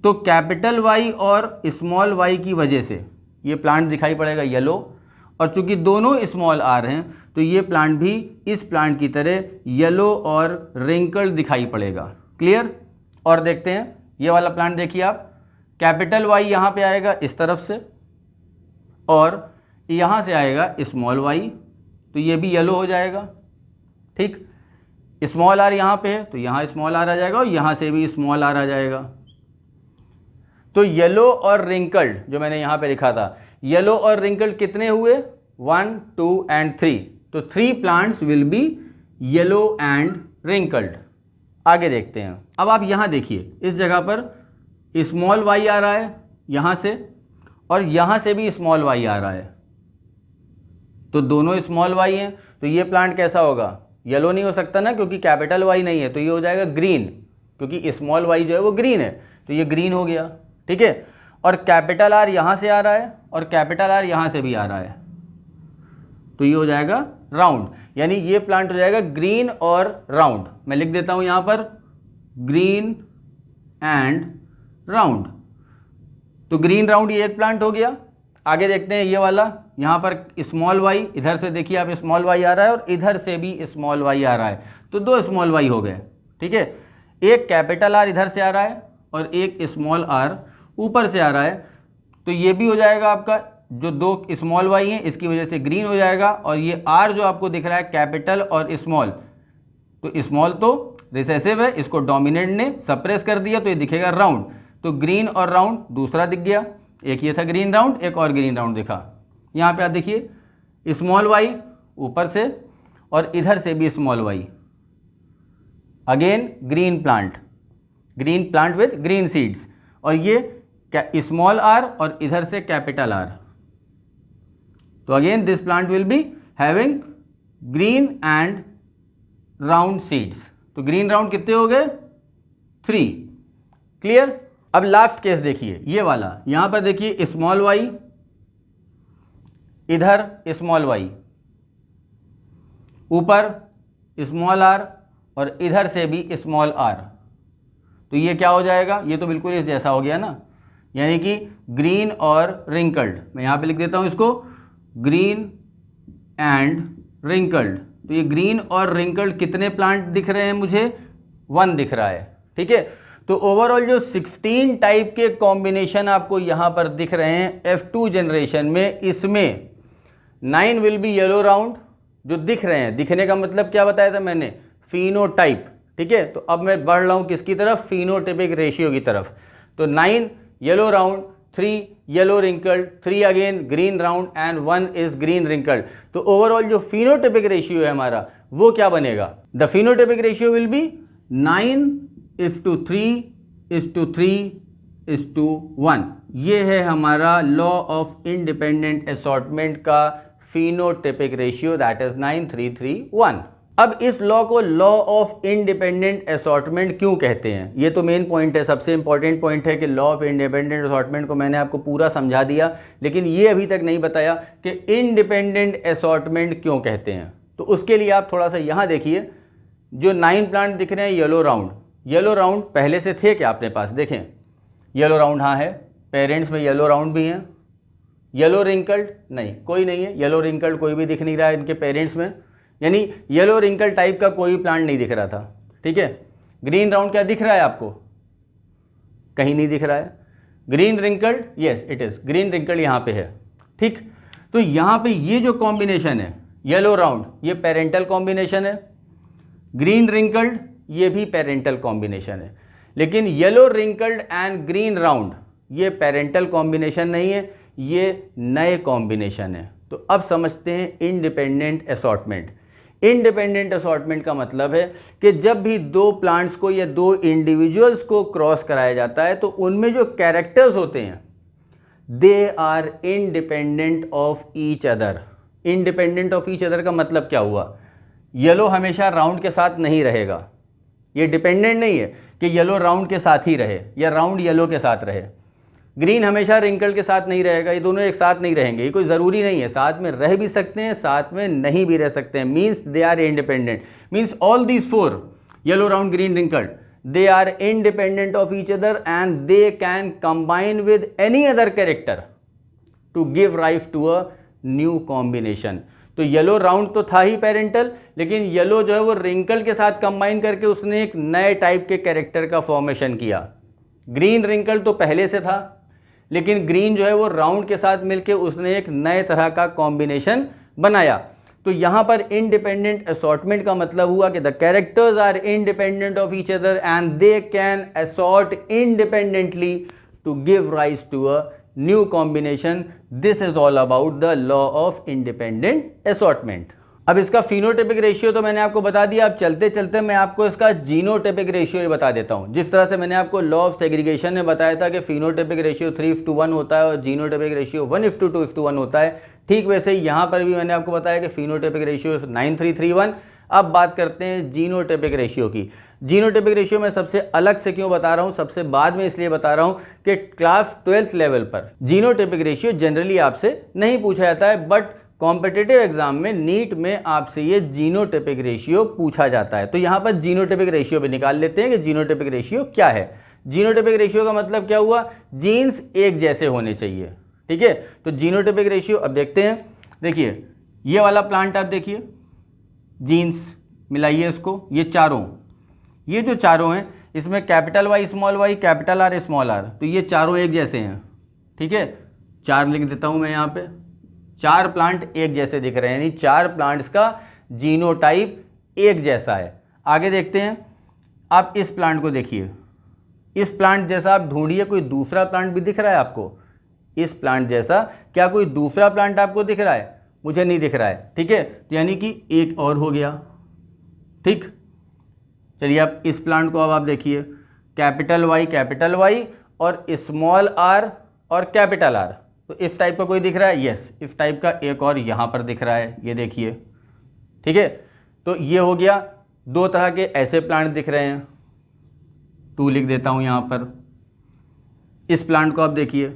तो कैपिटल वाई और स्मॉल वाई की वजह से ये प्लांट दिखाई पड़ेगा येलो, और चूंकि दोनों स्मॉल आर हैं तो ये प्लांट भी इस प्लांट की तरह येलो और रिंकल्ड दिखाई पड़ेगा। क्लियर। और देखते हैं ये वाला प्लांट, देखिए आप कैपिटल वाई यहाँ पे आएगा इस तरफ से और यहाँ से आएगा स्मॉल वाई, तो ये भी येलो हो जाएगा, ठीक। स्मॉल आर यहाँ पे है तो यहाँ स्मॉल आर आ जाएगा और यहाँ से भी स्मॉल आर आ जाएगा। तो येलो और रिंकल्ड जो मैंने यहाँ पे लिखा था, येलो और रिंकल्ड कितने हुए, 1, 2 एंड 3। तो 3 plants will be yellow and wrinkled. आगे देखते हैं। अब आप यहाँ देखिए इस जगह पर स्मॉल वाई आ रहा है यहाँ से और यहाँ से भी स्मॉल वाई आ रहा है, तो दोनों स्मॉल वाई हैं। तो ये प्लांट कैसा होगा, येलो नहीं हो सकता ना क्योंकि कैपिटल वाई नहीं है, तो ये हो जाएगा ग्रीन, क्योंकि स्मॉल वाई जो है वो ग्रीन है, तो ये ग्रीन हो गया, ठीक है। और कैपिटल आर यहाँ से आ रहा है और कैपिटल आर यहाँ से भी आ रहा है, तो ये हो जाएगा राउंड, यानी ये प्लांट हो जाएगा ग्रीन और राउंड। मैं लिख देता हूँ यहाँ पर ग्रीन एंड राउंड। तो ग्रीन राउंड ये एक प्लांट हो गया। आगे देखते हैं ये वाला, यहाँ पर स्मॉल वाई, इधर से देखिए आप स्मॉल वाई आ रहा है और इधर से भी स्मॉल वाई आ रहा है, तो 2 स्मॉल वाई हो गए, ठीक है। एक कैपिटल आर इधर से आ रहा है और एक स्मॉल आर ऊपर से आ रहा है, तो ये भी हो जाएगा आपका जो 2 स्मॉल वाई हैं इसकी वजह से ग्रीन हो जाएगा। और ये आर जो आपको दिख रहा है कैपिटल और स्मॉल, तो स्मॉल तो रिसेसिव है, इसको डोमिनेंट ने सप्रेस कर दिया तो ये दिखेगा राउंड। तो ग्रीन और राउंड दूसरा दिख गया, एक ये था ग्रीन राउंड, एक और ग्रीन राउंड दिखा। यहाँ पे आप देखिए स्मॉल वाई ऊपर से और इधर से भी small Y, again green plant with green seeds, और ये स्मॉल आर और इधर से कैपिटल आर। तो again this plant will be having green and round seeds. तो ग्रीन राउंड कितने हो गए, 3। क्लियर। अब लास्ट केस देखिए ये वाला, यहां पर देखिए स्मॉल वाई, इधर स्मॉल वाई, ऊपर स्मॉल आर और इधर से भी स्मॉल आर। तो ये क्या हो जाएगा, ये तो बिल्कुल इस जैसा हो गया ना, यानी कि ग्रीन और रिंकल्ड। मैं यहाँ पे लिख देता हूँ इसको ग्रीन एंड रिंकल्ड। तो ये ग्रीन और रिंकल्ड कितने प्लांट दिख रहे हैं मुझे, 1 दिख रहा है, ठीक है। तो ओवरऑल जो 16 टाइप के कॉम्बिनेशन आपको यहाँ पर दिख रहे हैं F2 जनरेशन में, इसमें 9 विल बी येलो राउंड, जो दिख रहे हैं, दिखने का मतलब क्या बताया था मैंने, फिनोटाइप, ठीक है। तो अब मैं बढ़ रहा हूँ किसकी तरफ, फिनोटाइपिक रेशियो की तरफ। तो 9 yellow round, 3 yellow wrinkled, 3 again green round and 1 is green wrinkled. तो ओवरऑल जो फिनोटाइपिक रेशियो है हमारा वो क्या बनेगा, the phenotypic ratio will be 9:3:3:1। ये है हमारा लॉ ऑफ इंडिपेंडेंट असॉर्टमेंट का फिनोटाइपिक रेशियो, दैट इज 9:3:3:1। अब इस लॉ को लॉ ऑफ इंडिपेंडेंट असॉर्टमेंट क्यों कहते हैं, ये तो मेन पॉइंट है, सबसे इंपॉर्टेंट पॉइंट है कि लॉ ऑफ इंडिपेंडेंट असॉर्टमेंट को मैंने आपको पूरा समझा दिया, लेकिन ये अभी तक नहीं बताया कि इंडिपेंडेंट असॉर्टमेंट क्यों कहते हैं। तो उसके लिए आप थोड़ा सा यहाँ देखिए, जो 9 प्लांट दिख रहे हैं येलो राउंड, येलो राउंड पहले से थे क्या अपने पास, देखें येलो राउंड हाँ है, पेरेंट्स में येलो राउंड भी हैं। येलो रिंकल्ड नहीं, कोई नहीं है, येलो रिंकल्ड कोई भी दिख नहीं रहा है इनके पेरेंट्स में, यानी येलो रिंकल टाइप का कोई प्लांट नहीं दिख रहा था, ठीक है। ग्रीन राउंड क्या दिख रहा है आपको, कहीं नहीं दिख रहा है। Green wrinkled, yes it is green wrinkled यहाँ पे है, ठीक। तो यहाँ पे ये जो कॉम्बिनेशन है येलो राउंड, ये पेरेंटल कॉम्बिनेशन है, ग्रीन रिंकल्ड ये भी पेरेंटल कॉम्बिनेशन है, लेकिन yellow wrinkled and green round ये पेरेंटल कॉम्बिनेशन नहीं है, ये नए कॉम्बिनेशन है। तो अब समझते हैं इंडिपेंडेंट असॉर्टमेंट। इंडिपेंडेंट असॉर्टमेंट का मतलब है कि जब भी दो प्लांट्स को या दो इंडिविजुअल्स को क्रॉस कराया जाता है तो उनमें जो कैरेक्टर्स होते हैं they are independent of each other. Independent of each other का मतलब क्या हुआ, येलो हमेशा राउंड के साथ नहीं रहेगा, ये डिपेंडेंट नहीं है कि येलो राउंड के साथ ही रहे या राउंड येलो के साथ रहे। ग्रीन हमेशा रिंकल के साथ नहीं रहेगा, ये दोनों एक साथ नहीं रहेंगे, ये कोई ज़रूरी नहीं है, साथ में रह भी सकते हैं, साथ में नहीं भी रह सकते हैं, means they are independent. Means all these 4 yellow round green wrinkled they are independent of each other and they can combine with any other character to give rise to a new combination. तो yellow round तो था ही parental, लेकिन yellow जो है वो wrinkle के साथ combine करके उसने एक नए टाइप के कैरेक्टर का फॉर्मेशन किया। ग्रीन रिंकल तो पहले से था, लेकिन ग्रीन जो है वो राउंड के साथ मिलके उसने एक नए तरह का कॉम्बिनेशन बनाया। तो यहाँ पर इंडिपेंडेंट असॉर्टमेंट का मतलब हुआ कि the characters are independent of each other and they can assort independently to give rise to a new combination. This is all about the law of independent assortment. अब इसका फिनोटाइपिक रेशियो तो मैंने आपको बता दिया, अब चलते चलते मैं आपको इसका जीनोटाइपिक रेशियो ही बता देता हूँ। जिस तरह से मैंने आपको लॉ ऑफ सेग्रीगेशन में बताया था कि फिनोटाइपिक रेशियो 3:1 होता है और जीनोटाइपिक रेशियो 1:2:1 होता है, ठीक वैसे ही यहाँ पर भी मैंने आपको बताया कि फिनोटाइपिक रेशियो 9:3:3:1। अब बात करते हैं जीनोटाइपिक रेशियो की। जीनोटाइपिक रेशियो मैं सबसे अलग से क्यों बता रहा हूँ, सबसे बाद में इसलिए बता रहा हूँ कि क्लास 12th लेवल पर जीनोटाइपिक रेशियो जनरली आपसे नहीं पूछा जाता है, बट कॉम्पिटिटिव एग्जाम में नीट में आपसे ये जीनोटाइपिक रेशियो पूछा जाता है। तो यहाँ पर जीनोटाइपिक रेशियो भी निकाल लेते हैं कि जीनोटाइपिक रेशियो क्या है। जीनोटाइपिक रेशियो का मतलब क्या हुआ, जीन्स एक जैसे होने चाहिए, ठीक है। तो जीनोटाइपिक रेशियो अब देखते हैं। देखिए ये वाला प्लांट आप देखिए, जीन्स मिलाइए इसको, ये चारों, ये जो चारों हैं इसमें capital Y small Y capital R small R, तो ये चारों एक जैसे हैं, ठीक है। 4 लिख देता हूँ मैं यहाँ पे, 4 प्लांट एक जैसे दिख रहे हैं, यानी 4 प्लांट्स का जीनोटाइप एक जैसा है। आगे देखते हैं, आप इस प्लांट को देखिए, इस प्लांट जैसा आप ढूंढिए कोई दूसरा प्लांट भी दिख रहा है आपको, इस प्लांट जैसा क्या कोई दूसरा प्लांट आपको दिख रहा है, मुझे नहीं दिख रहा है, ठीक है। तो यानी कि एक और हो गया, ठीक। चलिए आप इस प्लांट को अब आप देखिए, कैपिटल वाई और स्मॉल आर और कैपिटल आर, तो इस टाइप का कोई दिख रहा है, यस इस टाइप का एक और यहाँ पर दिख रहा है, ये देखिए, ठीक है। तो ये हो गया, 2 तरह के ऐसे प्लांट दिख रहे हैं, 2 लिख देता हूँ यहाँ पर। इस प्लांट को आप देखिए,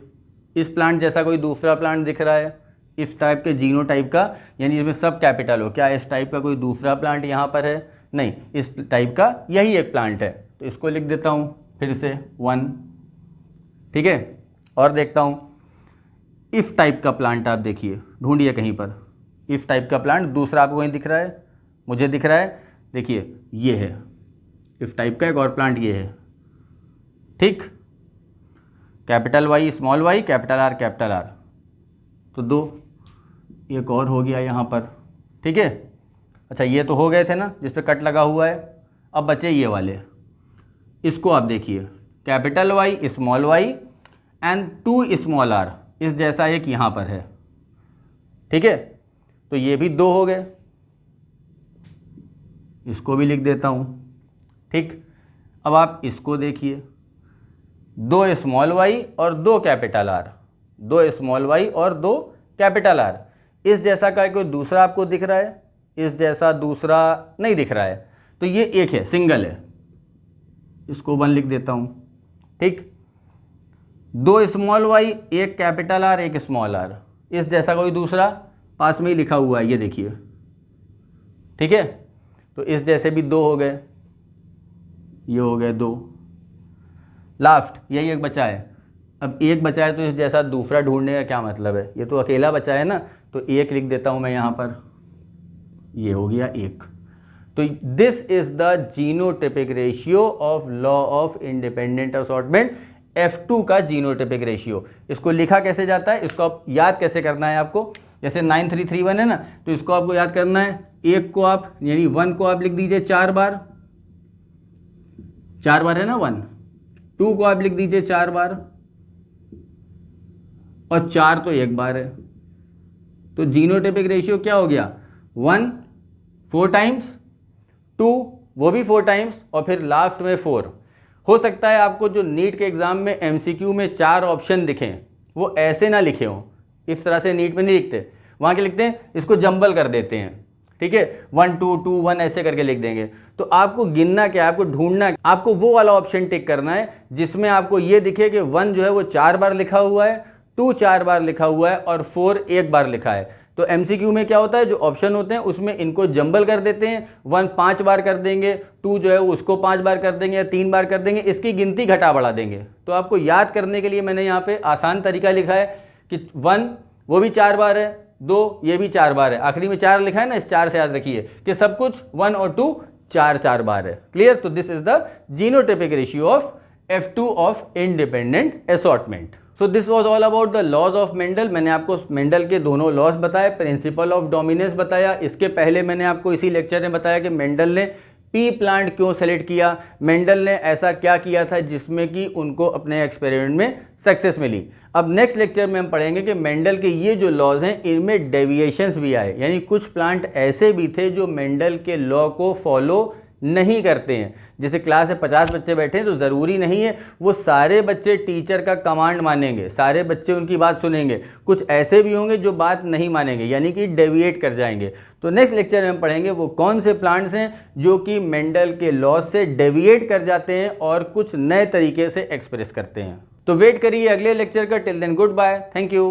इस प्लांट जैसा कोई दूसरा प्लांट दिख रहा है, इस टाइप के जीनो टाइप का, यानी इसमें सब कैपिटल हो। क्या इस टाइप का कोई दूसरा प्लांट यहाँ पर है, नहीं, इस टाइप का यही एक प्लांट है, तो इसको लिख देता हूँ फिर से 1, ठीक है। और देखता हूँ इस टाइप का प्लांट आप देखिए, ढूंढिए कहीं पर, इस टाइप का प्लांट दूसरा आपको कहीं दिख रहा है, मुझे दिख रहा है, देखिए ये है, इस टाइप का एक और प्लांट ये है, ठीक। Capital Y small Y capital R, तो 2, एक और हो गया यहाँ पर, ठीक है। अच्छा ये तो हो गए थे ना जिस पे कट लगा हुआ है, अब बचे ये वाले, इसको आप देखिए, capital Y small Y and 2 small R, इस जैसा एक यहाँ पर है, ठीक है। तो ये भी 2 हो गए, इसको भी लिख देता हूँ, ठीक। अब आप इसको देखिए, 2 स्मॉल वाई और 2 कैपिटल आर, 2 स्मॉल वाई और 2 कैपिटल आर, इस जैसा का कोई दूसरा आपको दिख रहा है? इस जैसा दूसरा नहीं दिख रहा है, तो ये एक है, सिंगल है, इसको 1 लिख देता हूँ, ठीक। 2 small Y, 1 capital R, 1 small R, इस जैसा कोई दूसरा पास में ही लिखा हुआ है, ये देखिए, ठीक है। तो इस जैसे भी 2 हो गए, ये हो गए 2, लास्ट यही एक बचा है। अब एक बचा है तो इस जैसा दूसरा ढूंढने का क्या मतलब है, ये तो अकेला बचा है ना, तो 1 लिख देता हूँ मैं यहाँ पर, ये हो गया 1। तो this is the genotypic ratio of law of independent assortment, F2 का जीनोटाइपिक रेशियो। इसको लिखा कैसे जाता है, इसको आप याद कैसे करना है आपको, जैसे 9331 है ना, तो इसको आपको याद करना है, 1 को आप यानी 1 को आप लिख दीजिए 4 बार, 4 बार है ना 1, 2 को आप लिख दीजिए 4 बार, और 4 तो 1 बार है। तो जीनोटाइपिक रेशियो क्या हो गया, 1 4 टाइम्स, 2 वो भी 4 टाइम्स, और फिर लास्ट में 4। हो सकता है आपको जो नीट के एग्जाम में MCQ में 4 ऑप्शन दिखें, वो ऐसे ना लिखे हों, इस तरह से नीट में नहीं लिखते, वहाँ के लिखते हैं, इसको जंबल कर देते हैं, ठीक है, 1 2 2 1 ऐसे करके लिख देंगे। तो आपको गिनना क्या है, आपको ढूंढना है, आपको वो वाला ऑप्शन टिक करना है जिसमें आपको ये दिखे कि 1 जो है वो 4 बार लिखा हुआ है, 2 4 बार लिखा हुआ है, और 4 1 बार लिखा है। तो MCQ में क्या होता है, जो ऑप्शन होते हैं उसमें इनको जंबल कर देते हैं, 1 5 बार कर देंगे, 2 जो है उसको 5 बार कर देंगे या 3 बार कर देंगे, इसकी गिनती घटा बढ़ा देंगे। तो आपको याद करने के लिए मैंने यहाँ पे आसान तरीका लिखा है कि 1 वो भी 4 बार है, 2 ये भी 4 बार है, आखिरी में 4 लिखा है ना, इस 4 से याद रखिए कि सब कुछ 1 और 2 4 4 बार है। क्लियर। तो this is the genotypic ratio of F2 of independent assortment. So this was all about the laws of Mendel. मैंने आपको मेंडल के दोनों लॉज बताए, प्रिंसिपल ऑफ डोमिनेंस बताया। इसके पहले मैंने आपको इसी लेक्चर में बताया कि मेंडल ने पी प्लांट क्यों सेलेक्ट किया, मेंडल ने ऐसा क्या किया था जिसमें कि उनको अपने एक्सपेरिमेंट में सक्सेस मिली। अब नेक्स्ट लेक्चर में हम पढ़ेंगे कि मेंडल के ये जो लॉज हैं इनमें डेविएशंस भी आए, यानी कुछ प्लांट ऐसे भी थे जो मेंडल के लॉ को फॉलो नहीं करते हैं। जैसे क्लास में 50 बच्चे बैठे हैं तो ज़रूरी नहीं है वो सारे बच्चे टीचर का कमांड मानेंगे, सारे बच्चे उनकी बात सुनेंगे। कुछ ऐसे भी होंगे जो बात नहीं मानेंगे, यानी कि डेविएट कर जाएंगे। तो नेक्स्ट लेक्चर में हम पढ़ेंगे वो कौन से प्लांट्स हैं जो कि मेंडल के लॉ से डेविएट कर जाते हैं और कुछ नए तरीके से एक्सप्रेस करते हैं। तो वेट करिए अगले लेक्चर का। Till then goodbye, thank you.